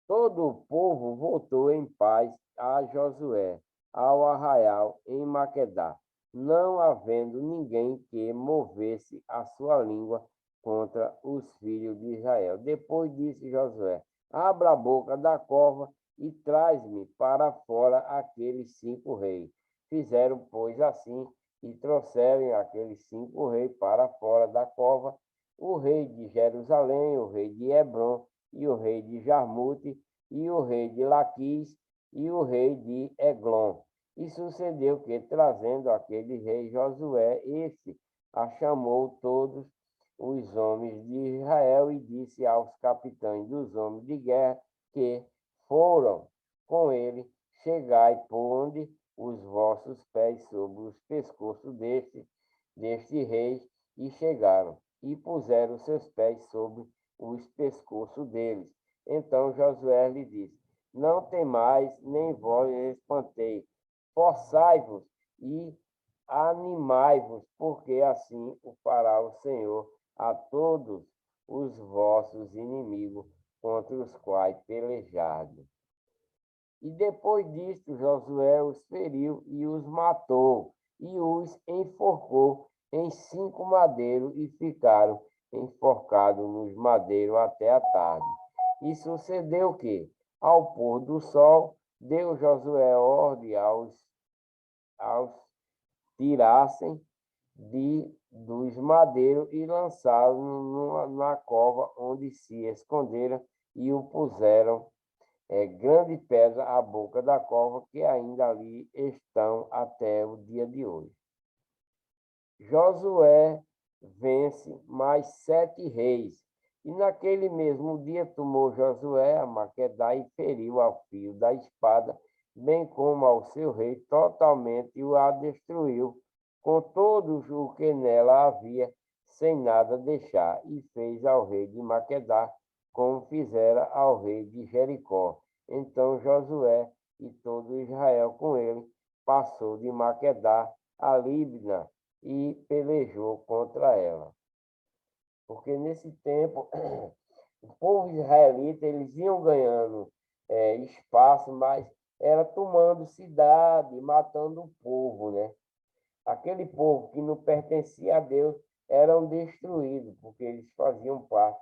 Todo o povo voltou em paz a Josué, ao arraial em Maquedá, não havendo ninguém que movesse a sua língua contra os filhos de Israel. Depois disse Josué: abra a boca da cova e traz-me para fora aqueles 5 reis. Fizeram, pois, assim, e trouxeram aqueles 5 reis para fora da cova, o rei de Jerusalém, o rei de Hebrom, e o rei de Jarmute, e o rei de Laquis, e o rei de Eglon. E sucedeu que, trazendo aquele rei Josué, este chamou todos os homens de Israel e disse aos capitães dos homens de guerra que foram com ele: chegai, ponde os vossos pés sobre os pescoços deste rei. E chegaram, e puseram seus pés sobre os pescoços deles. Então Josué lhe disse: não temais, nem vós espanteis, forçai-vos e animai-vos, porque assim o fará o Senhor a todos os vossos inimigos contra os quais pelejardes. E depois disto, Josué os feriu e os matou, e os enforcou em 5 madeiros, e ficaram enforcados nos madeiros até a tarde. E sucedeu que, ao pôr do sol, deu Josué ordem aos tirassem dos madeiros e lançaram na cova onde se esconderam, e o puseram grande pedra à boca da cova, que ainda ali estão até o dia de hoje. Josué vence mais 7 reis, e naquele mesmo dia tomou Josué a Maquedá e feriu ao fio da espada, bem como ao seu rei, totalmente, e o destruiu, com todos o que nela havia, sem nada deixar, e fez ao rei de Maquedá como fizera ao rei de Jericó. Então Josué e todo Israel com ele passou de Maquedá a Líbna e pelejou contra ela. Porque nesse tempo, o povo israelita, eles iam ganhando espaço, mas era tomando cidade, matando o povo, né? Aquele povo que não pertencia a Deus eram destruídos, porque eles faziam parte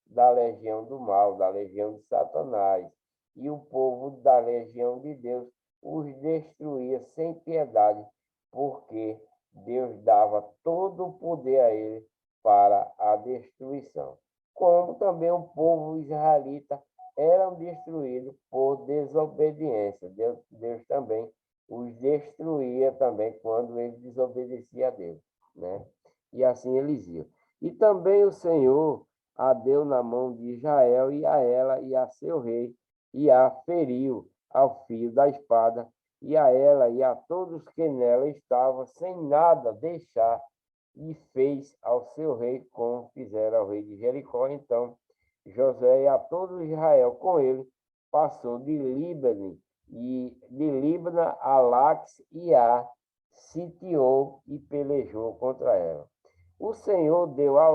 da legião do mal, da legião de Satanás. E o povo da legião de Deus os destruía sem piedade, porque Deus dava todo o poder a ele para a destruição. Como também o povo israelita eram destruídos por desobediência. Deus também os destruía também quando eles desobedeciam a Deus, né? E assim eles iam. E também o Senhor a deu na mão de Israel, e a ela e a seu rei, e a feriu ao fio da espada, e a ela e a todos que nela estavam, sem nada deixar, e fez ao seu rei como fizera ao rei de Jericó. Então José e a todo Israel com ele passou de Líbana a Laques, e a sitiou e pelejou contra ela. O Senhor deu a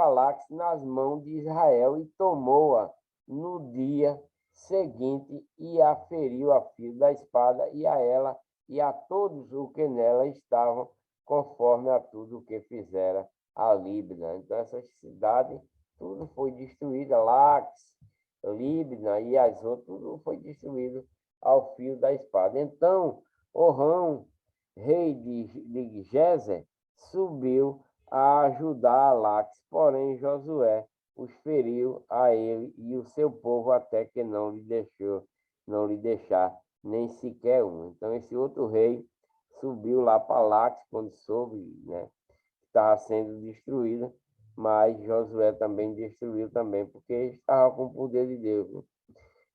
Laques nas mãos de Israel, e tomou-a no dia seguinte, e a feriu a fio da espada, e a ela e a todos os que nela estavam, conforme a tudo o que fizera a Líbana. Então, essa cidade, tudo foi destruída. Laques, Líbna e as outras, tudo foi destruído ao fio da espada. Então, Orrão, rei de Gezer, subiu a ajudar Lax, porém Josué os feriu a ele e o seu povo até que não lhe deixar nem sequer um. Então, esse outro rei subiu lá para Lax quando soube, né, que estava sendo destruída, mas Josué também destruiu também, porque estava com o poder de Deus, né?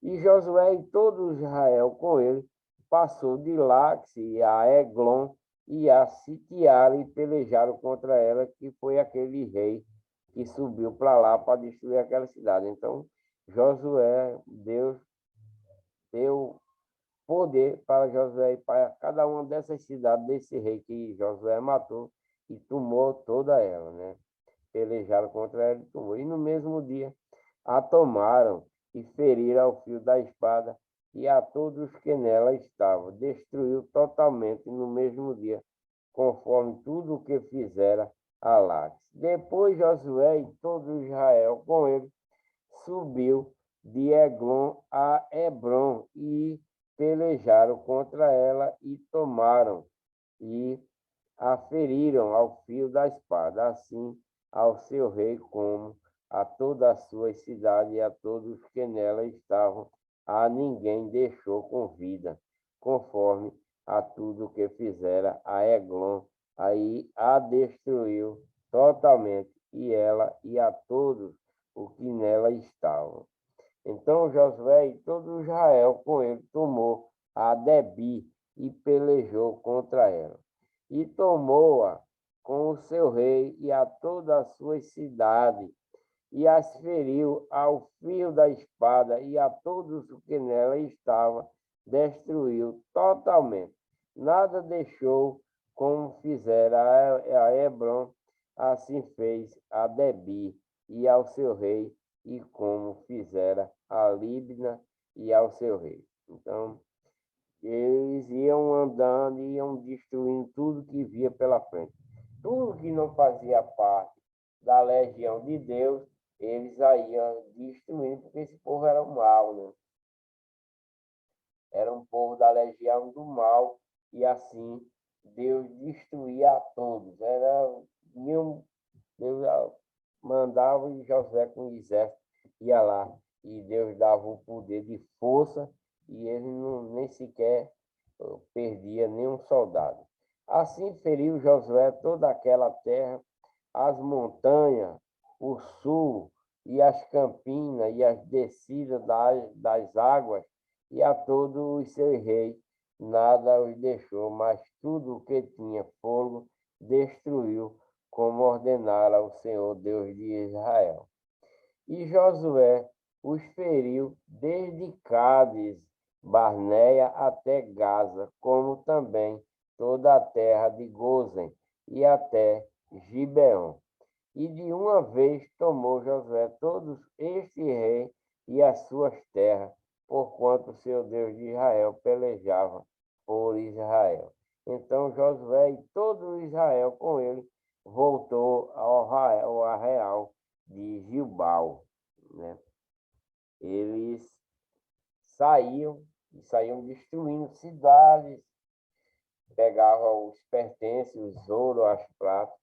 E Josué e todo Israel com ele passou de Laxe a Eglon e a sitiaram e pelejaram contra ela, que foi aquele rei que subiu para lá para destruir aquela cidade. Então, Josué, Deus deu poder para Josué e para cada uma dessas cidades desse rei que Josué matou e tomou toda ela, né? Pelejaram contra ela e tomou. E no mesmo dia a tomaram e feriram ao fio da espada e a todos que nela estavam. Destruiu totalmente no mesmo dia, conforme tudo o que fizera a Lax. Depois Josué e todo Israel com ele subiu de Eglon a Hebron e pelejaram contra ela e tomaram e a feriram ao fio da espada, assim ao seu rei como a toda a sua cidade e a todos que nela estavam, a ninguém deixou com vida, conforme a tudo que fizera a Eglon, aí a destruiu totalmente, e ela e a todos o que nela estavam. Então Josué e todo Israel com ele tomou a Debi e pelejou contra ela. E tomou-a com o seu rei e a todas as suas cidades, e as feriu ao fio da espada, e a todos os que nela estavam, destruiu totalmente. Nada deixou como fizera a Hebron, assim fez a Debi e ao seu rei, e como fizera a Líbna e ao seu rei. Então, eles iam andando e iam destruindo tudo que via pela frente. Tudo que não fazia parte da legião de Deus, eles aí iam destruindo, porque esse povo era o mal, né? Era um povo da legião do mal, e assim Deus destruía a todos. Deus mandava e José com o exército ia lá, e Deus dava o poder de força, e ele não, nem sequer perdia nenhum soldado. Assim feriu Josué toda aquela terra, as montanhas, o sul e as campinas e as descidas das águas, e a todos os seus reis nada os deixou, mas tudo o que tinha fogo destruiu, como ordenara o Senhor Deus de Israel. E Josué os feriu desde Cádiz, Barneia até Gaza, como também toda a terra de Gozen e até Gibeon. E de uma vez tomou Josué todos este rei e as suas terras, porquanto o seu Deus de Israel pelejava por Israel. Então Josué e todo Israel com ele voltou ao arraial de Gilgal, né? Eles saíam destruindo cidades, pegavam os pertences, os ouro, as pratas,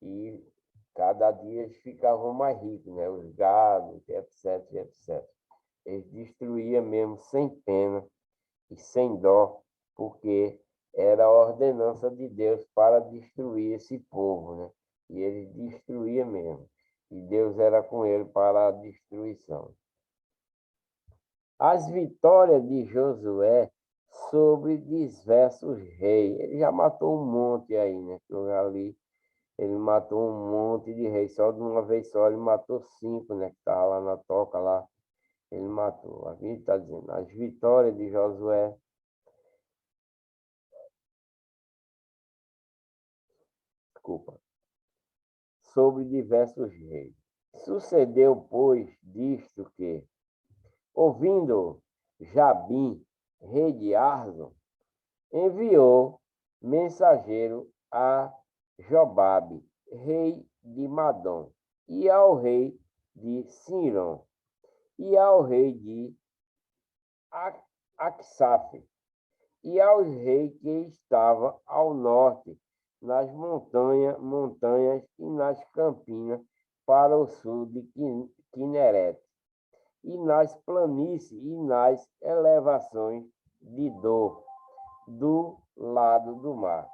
e cada dia eles ficavam mais ricos, né? Os gados, etc, etc. Eles destruíam mesmo sem pena e sem dó, porque era a ordenança de Deus para destruir esse povo, né? E ele destruía mesmo. E Deus era com ele para a destruição. As vitórias de Josué sobre diversos reis. Ele já matou um monte aí, né? Que eu já li. Ele matou um monte de reis. Só de uma vez só ele matou 5, né? Que estava lá na toca lá. Ele matou. Aqui está dizendo, as vitórias de Josué. Desculpa. Sobre diversos reis. Sucedeu, pois, disto que, ouvindo Jabim, rei de Arzo, enviou mensageiro a Jobabe, rei de Madom, e ao rei de Siron, e ao rei de Aksaf, e aos reis que estavam ao norte, nas montanhas e nas campinas, para o sul de Quinerete, e nas planícies e nas elevações de Dor, do lado do mar,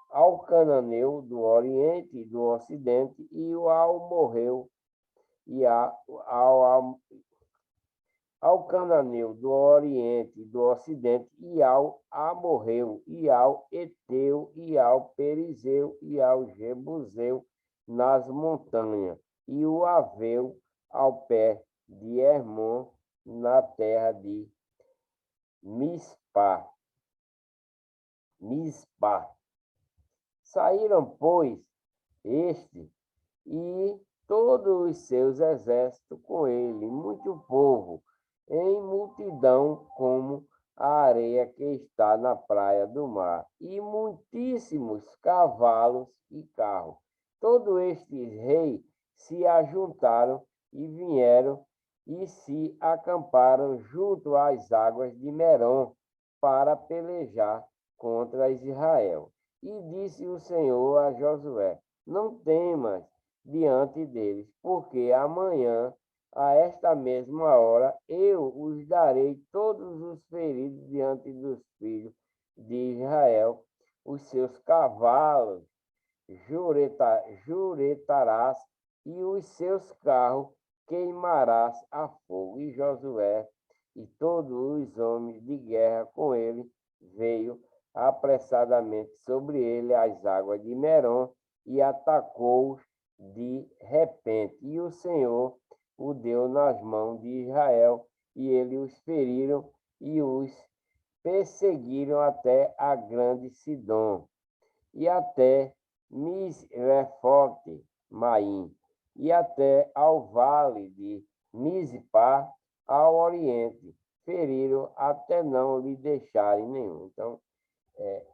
ao cananeu do oriente e do ocidente, e ao morreu, e ao cananeu do oriente e do ocidente, e ao amorreu, e ao eteu, e ao perizeu, e ao jebuseu nas montanhas, e o aveu ao pé de Hermon, na terra de Mispá. Saíram, pois, este e todos os seus exércitos com ele, muito povo, em multidão como a areia que está na praia do mar, e muitíssimos cavalos e carros. Todos estes reis se ajuntaram e vieram e se acamparam junto às águas de Merom para pelejar contra Israel. E disse o Senhor a Josué: não temas diante deles, porque amanhã, a esta mesma hora, eu os darei todos os feridos diante dos filhos de Israel. Os seus cavalos juretarás, e os seus carros queimarás a fogo. E Josué e todos os homens de guerra com ele veio apressadamente sobre ele as águas de Merom e atacou-os de repente. E o Senhor o deu nas mãos de Israel, e eles os feriram e os perseguiram até a grande Sidom, e até Misrefote Maim, e até ao vale de Mizpá, ao oriente. Feriram até não lhe deixarem nenhum. Então,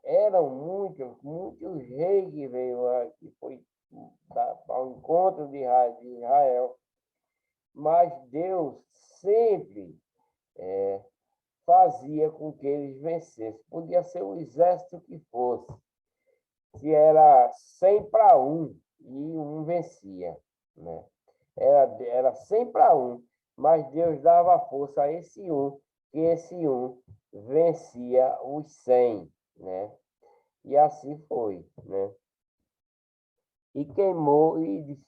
eram muitos reis que veio, que foi ao encontro de Israel, mas Deus sempre fazia com que eles vencessem. Podia ser o exército que fosse, que era 100 para 1 e um vencia, né? Era 100 para 1, mas Deus dava força a esse um, que esse um vencia os 100, né? E assim foi, né? E queimou e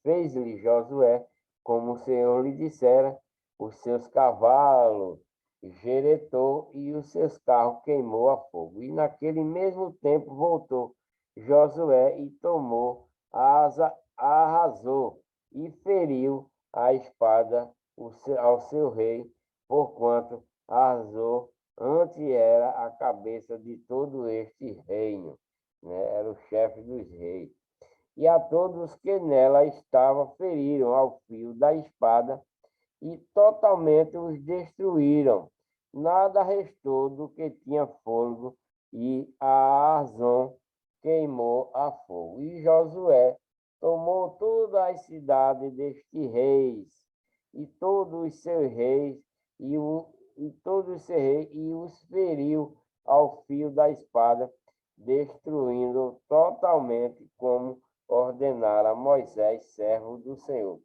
fez-lhe Josué, como o Senhor lhe dissera, os seus cavalos geretou e os seus carros queimou a fogo. E naquele mesmo tempo voltou Josué e tomou arrasou e feriu a espada ao seu rei, porquanto arrasou antes era a cabeça de todo este reino, né? Era o chefe dos reis. E a todos que nela estavam feriram ao fio da espada e totalmente os destruíram. Nada restou do que tinha fôlego, e a Azon queimou a fogo. E Josué tomou todas as cidades destes reis, e todos os seus reis, e os feriu ao fio da espada, destruindo totalmente, como ordenara Moisés, servo do Senhor.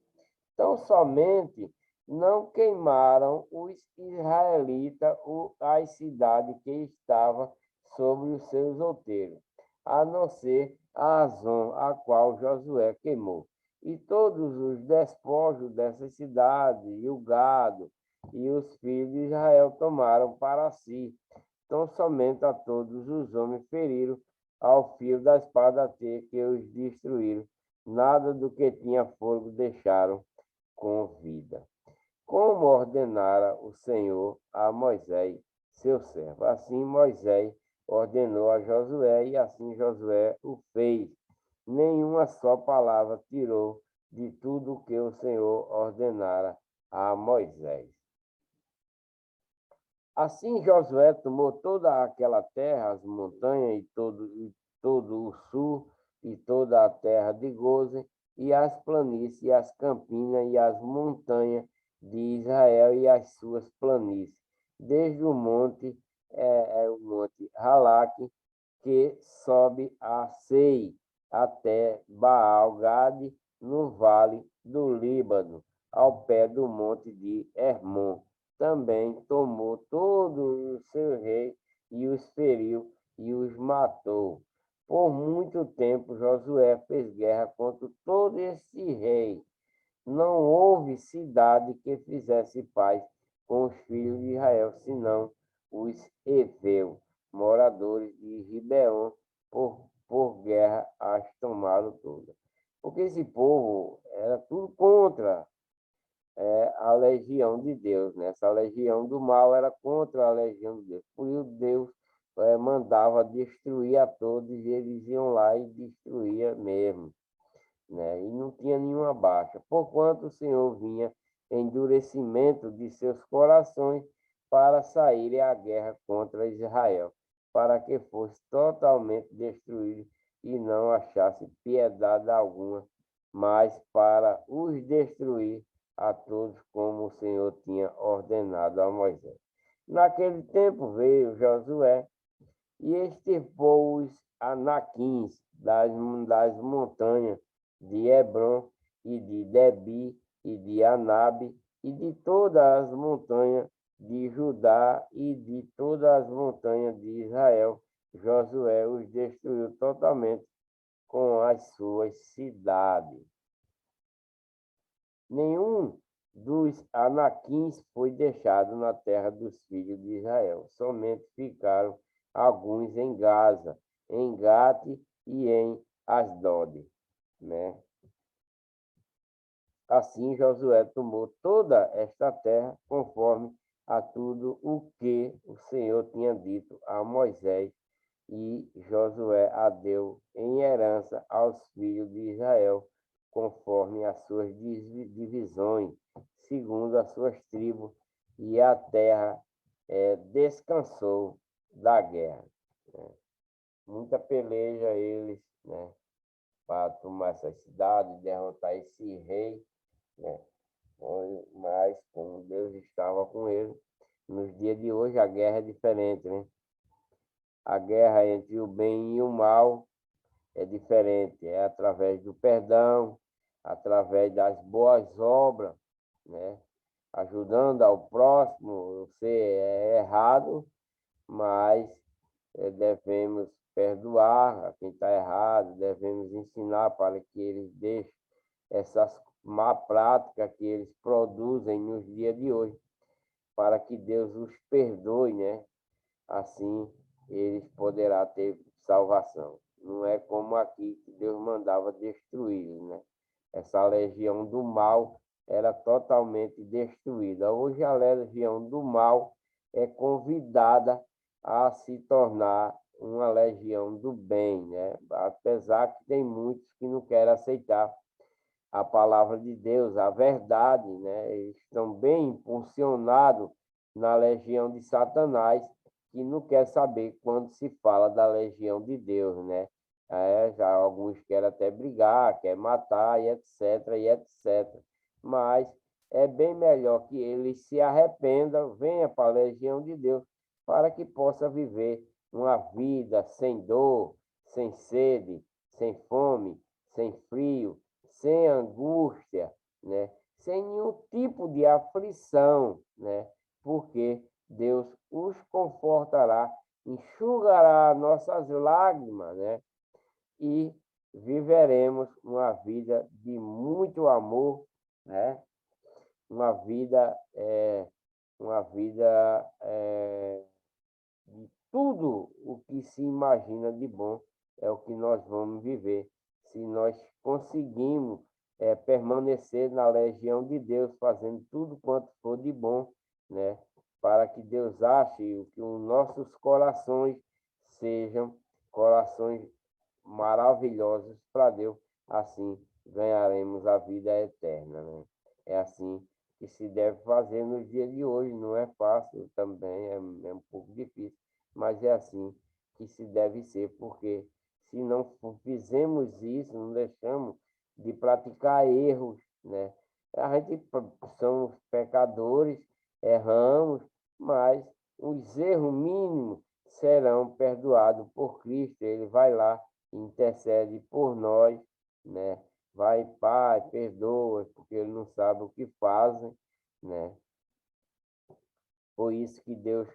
Então, somente não queimaram os israelitas as cidades que estavam sobre os seus outeiros, a não ser a Azon, a qual Josué queimou. E todos os despojos dessas cidades, e o gado, e os filhos de Israel tomaram para si. Então, somente a todos os homens feriram ao fio da espada até que os destruíram. Nada do que tinha fogo deixaram com vida, como ordenara o Senhor a Moisés, seu servo. Assim Moisés ordenou a Josué, e assim Josué o fez. Nenhuma só palavra tirou de tudo o que o Senhor ordenara a Moisés. Assim Josué tomou toda aquela terra, as montanhas e todo o sul, e toda a terra de Gozen, e as planícies, e as campinas, e as montanhas de Israel e as suas planícies, desde o monte Halak, que sobe a Sei, até Baal-Gade, no vale do Líbano, ao pé do monte de Hermon. Também tomou todos os seus reis e os feriu e os matou. Por muito tempo, Josué fez guerra contra todo esse rei. Não houve cidade que fizesse paz com os filhos de Israel, senão os heveus, moradores de Gibeon, por guerra as tomaram todas. Porque esse povo era tudo contra a legião de Deus, né? Essa legião do mal era contra a legião de Deus. Por isso Deus mandava destruir a todos e eles iam lá e destruía mesmo, né? E não tinha nenhuma baixa, porquanto o Senhor vinha endurecimento de seus corações para saírem à guerra contra Israel, para que fosse totalmente destruído e não achasse piedade alguma, mas para os destruir a todos, como o Senhor tinha ordenado a Moisés. Naquele tempo veio Josué e extirpou os anaquins das montanhas de Hebron e de Debi e de Anabe e de todas as montanhas de Judá e de todas as montanhas de Israel. Josué os destruiu totalmente com as suas cidades. Nenhum dos anaquins foi deixado na terra dos filhos de Israel. Somente ficaram alguns em Gaza, em Gate e em Asdod, né? Assim Josué tomou toda esta terra, conforme a tudo o que o Senhor tinha dito a Moisés, e Josué a deu em herança aos filhos de Israel, conforme as suas divisões, segundo as suas tribos, e a terra descansou da guerra, né? Muita peleja eles, né, para tomar essa cidade, derrotar esse rei, né? Mas como Deus estava com ele, nos dias de hoje a guerra é diferente, né? A guerra entre o bem e o mal é diferente, é através do perdão, através das boas obras, né? Ajudando ao próximo. Você é errado, mas devemos perdoar a quem está errado, devemos ensinar para que eles deixem essas má práticas que eles produzem nos dias de hoje, para que Deus os perdoe, né? Assim eles poderão ter salvação. Não é como aqui que Deus mandava destruir, né? Essa legião do mal era totalmente destruída. Hoje a legião do mal é convidada a se tornar uma legião do bem, né? Apesar que tem muitos que não querem aceitar a palavra de Deus, a verdade, né? Eles estão bem impulsionados na legião de Satanás, que não quer saber quando se fala da legião de Deus, né? Já alguns querem até brigar, querem matar, e etc, e etc. Mas é bem melhor que eles se arrependam, venham para a legião de Deus, para que possa viver uma vida sem dor, sem sede, sem fome, sem frio, sem angústia, né? Sem nenhum tipo de aflição, né? Porque Deus os confortará, enxugará nossas lágrimas, né? E viveremos uma vida de muito amor, né? Uma vida, de tudo o que se imagina de bom é o que nós vamos viver se nós conseguimos permanecer na legião de Deus, fazendo tudo quanto for de bom, né? Para que Deus ache que os nossos corações sejam corações maravilhosos para Deus, assim ganharemos a vida eterna, né? É assim que se deve fazer nos dias de hoje. Não é fácil também, é um pouco difícil, mas é assim que se deve ser, porque se não fizermos isso, não deixamos de praticar erros, né? A gente somos pecadores, erramos, mas os erros mínimos serão perdoados por Cristo. Ele vai lá, intercede por nós, né? Vai, Pai, perdoa, porque ele não sabe o que fazem, né? Foi isso que Deus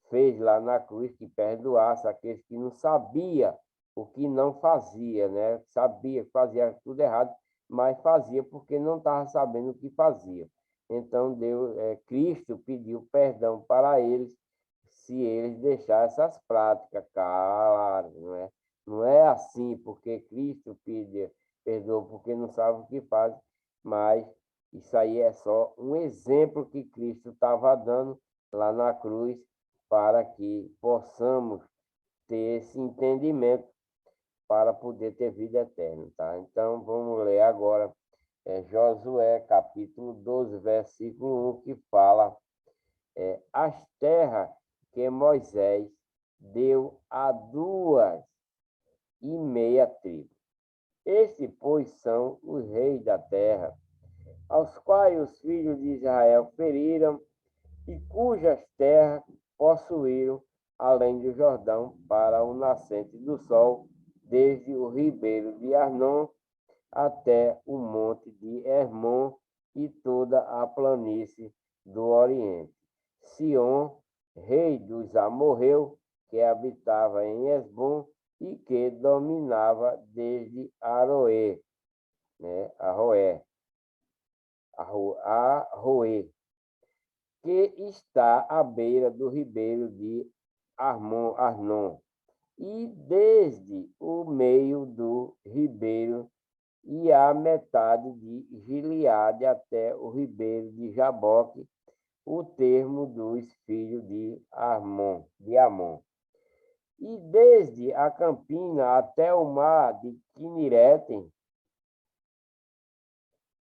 fez lá na cruz, que perdoasse aqueles que não sabia o que não fazia, né? Sabia que fazia tudo errado, mas fazia porque não estava sabendo o que fazia. Então Deus, Cristo pediu perdão para eles se eles deixarem essas práticas, claro, não é? Não é assim porque Cristo pede perdoa porque não sabe o que faz, mas isso aí é só um exemplo que Cristo estava dando lá na cruz para que possamos ter esse entendimento para poder ter vida eterna, tá? Então, vamos ler agora Josué, capítulo 12, versículo 1, que fala as terras que Moisés deu a 2,5 tribos. Estes, pois, são os reis da terra, aos quais os filhos de Israel feriram e cujas terras possuíram, além do Jordão, para o nascente do sol, desde o ribeiro de Arnon até o monte de Hermon e toda a planície do Oriente. Sion, rei dos amorreus, que habitava em Esbom e que dominava desde Aroê, né? Arroê, que está à beira do ribeiro de Arnon, e desde o meio do ribeiro e a metade de Gileade até o ribeiro de Jaboque, o termo dos filhos de Amon. E desde a campina até o mar de Quinerete,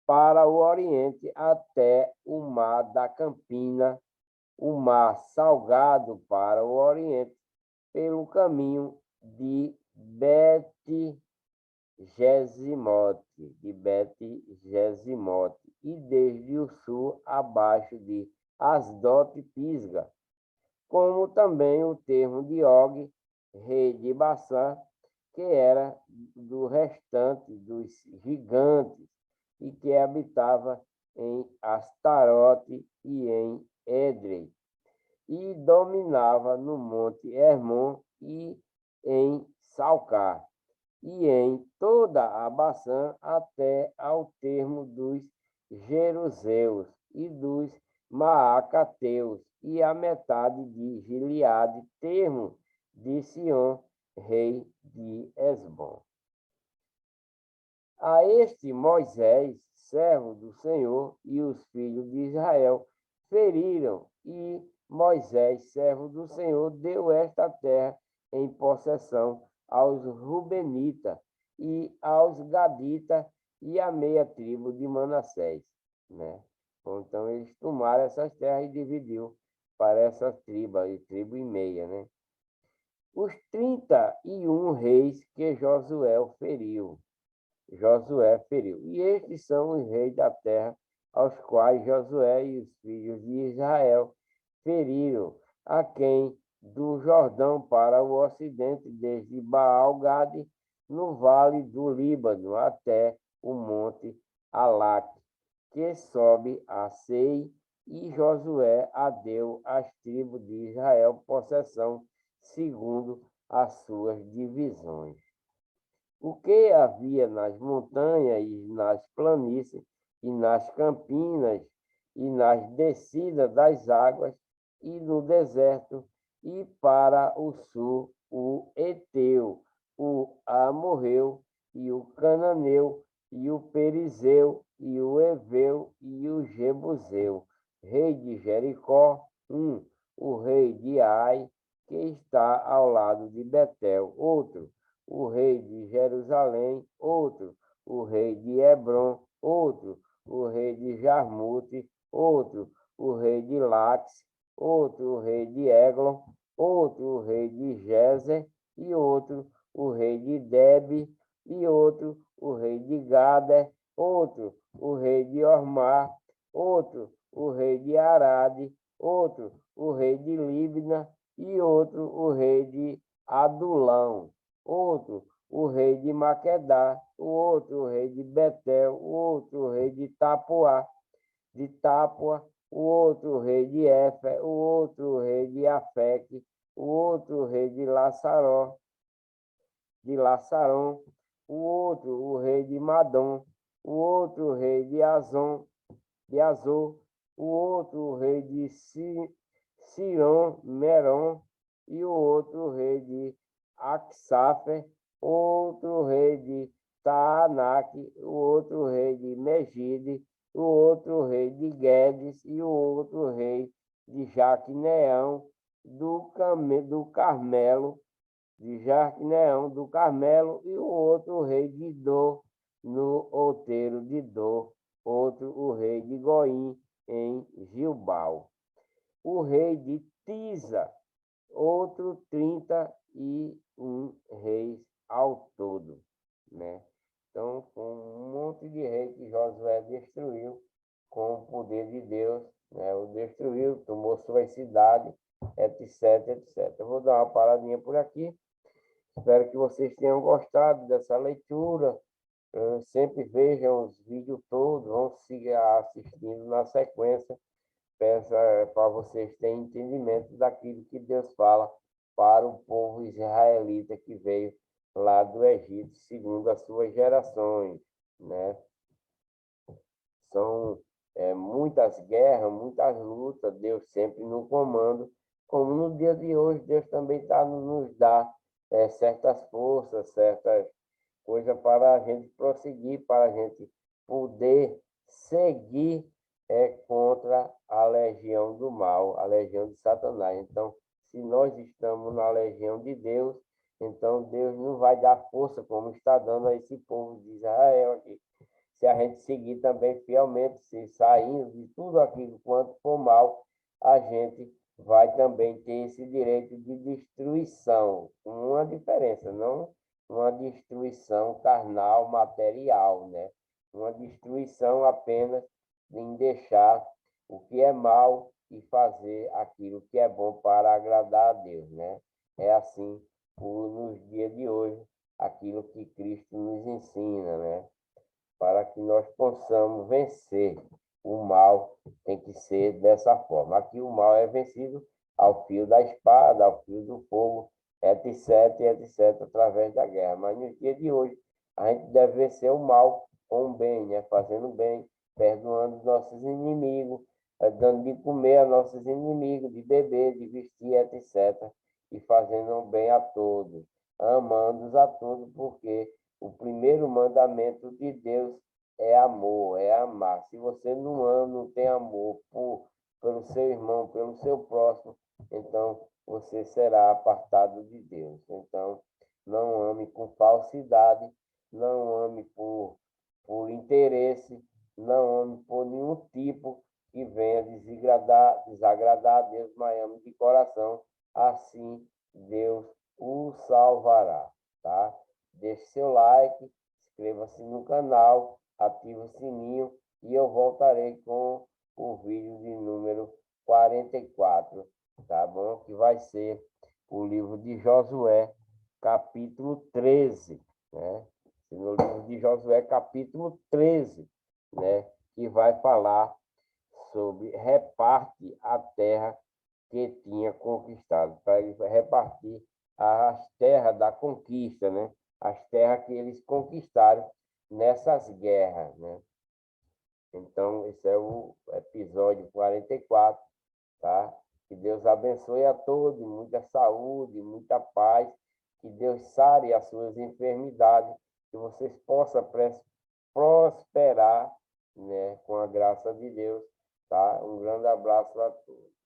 para o oriente até o mar da campina, o mar salgado para o oriente, pelo caminho de Bet-Gesimote, e desde o sul abaixo de Asdote Pisga, como também o termo de Og, rei de Bassã, que era do restante dos gigantes, e que habitava em Astarote e em Edrei, e dominava no monte Hermon e em Salcar, e em toda a Baçã até ao termo dos Jeruseus e dos Maacateus, e a metade de Gileade, termo de Sion, rei de Esbom. A este Moisés, servo do Senhor, e os filhos de Israel feriram, e Moisés, servo do Senhor, deu esta terra em possessão aos Rubenitas e aos Gaditas e a meia tribo de Manassés, né? Então eles tomaram essas terras e dividiu para essas tribos, e tribo e meia, né? Os 31 reis que Josué feriu. E estes são os reis da terra, aos quais Josué e os filhos de Israel feriram, a quem do Jordão para o ocidente, desde Baal-Gade, no vale do Líbano, até o monte Alaque, que sobe a Sei, e Josué a deu às tribos de Israel possessão, segundo as suas divisões. O que havia nas montanhas e nas planícies, e nas campinas, e nas descidas das águas, e no deserto, e para o sul, o Eteu, o Amorreu, e o Cananeu, e o Perizeu, e o Eveu, e o Jebuseu, rei de Jericó, o rei de Ai, que está ao lado de Betel, outro, o rei de Jerusalém, outro, o rei de Hebron, outro, o rei de Jarmute, outro, o rei de Lax, outro, o rei de Eglon, outro, o rei de Gezer, e outro, o rei de Debe, e outro, o rei de Gader, outro o rei de Ormá, outro o rei de Arade, outro o rei de Líbna e outro o rei de Adulão, outro o rei de Maquedá, o outro o rei de Betel, o outro o rei de Tápua, o outro o rei de Éfer, o outro o rei de Afeque, o outro o rei de Laçarão, o outro o rei de Madom, o outro o rei de Azor, o outro o rei de Siron, Meron, e o outro rei de Axafer, outro rei de Taanaque, o outro rei de Megide, o outro rei de Guedes e o outro rei de Jaqueneão do Carmelo, de Jaqueneão do Carmelo, e o outro rei de Dor, no outeiro de Dor, outro o rei de Goim, em Gilbal. O rei de Tisa, outro 31 reis ao todo, né? Então, com um monte de rei que Josué destruiu com o poder de Deus, né? O destruiu, tomou suas cidades, etc, etc. Eu vou dar uma paradinha por aqui. Espero que vocês tenham gostado dessa leitura. Sempre vejam os vídeos todos, vão seguir assistindo na sequência. Peço para vocês terem entendimento daquilo que Deus fala para o povo israelita que veio lá do Egito, segundo as suas gerações, né? São muitas guerras, muitas lutas, Deus sempre no comando, como no dia de hoje, Deus também está nos dá certas forças, certas coisas para a gente prosseguir, para a gente poder seguir contra a legião do mal, a legião de Satanás. Então, se nós estamos na legião de Deus, então Deus não vai dar força como está dando a esse povo de Israel aqui. Se a gente seguir também fielmente, se saindo de tudo aquilo quanto for mal, a gente vai também ter esse direito de destruição, com uma diferença, não uma destruição carnal, material, né? Uma destruição apenas em deixar o que é mal e fazer aquilo que é bom para agradar a Deus, né? É assim, nos dias de hoje, aquilo que Cristo nos ensina, né? Para que nós possamos vencer o mal, tem que ser dessa forma. Aqui o mal é vencido ao fio da espada, ao fio do fogo, etc, etc, através da guerra. Mas no dia de hoje, a gente deve vencer o mal com o bem, né? Fazendo bem, perdoando os nossos inimigos, dando de comer a nossos inimigos, de beber, de vestir, etc. E fazendo bem a todos, amando-os a todos, porque o primeiro mandamento de Deus é amor, é amar. Se você não ama, não tem amor pelo seu irmão, pelo seu próximo, então você será apartado de Deus. Então, não ame com falsidade, não ame por interesse, não ame por nenhum tipo que venha desagradar a Deus, mas ame de coração. Assim, Deus o salvará, tá? Deixe seu like, inscreva-se no canal, ative o sininho e eu voltarei com o vídeo de número 44, tá bom? Que vai ser o livro de Josué, capítulo 13, né? No livro de Josué, capítulo 13, né? Que vai falar sobre reparte a terra que tinha conquistado, para ele repartir as terras da conquista, né? As terras que eles conquistaram nessas guerras, né? Então, esse é o episódio 44, tá? Que Deus abençoe a todos, muita saúde, muita paz, que Deus sare as suas enfermidades, que vocês possam prosperar, né? Com a graça de Deus, tá? Um grande abraço a todos.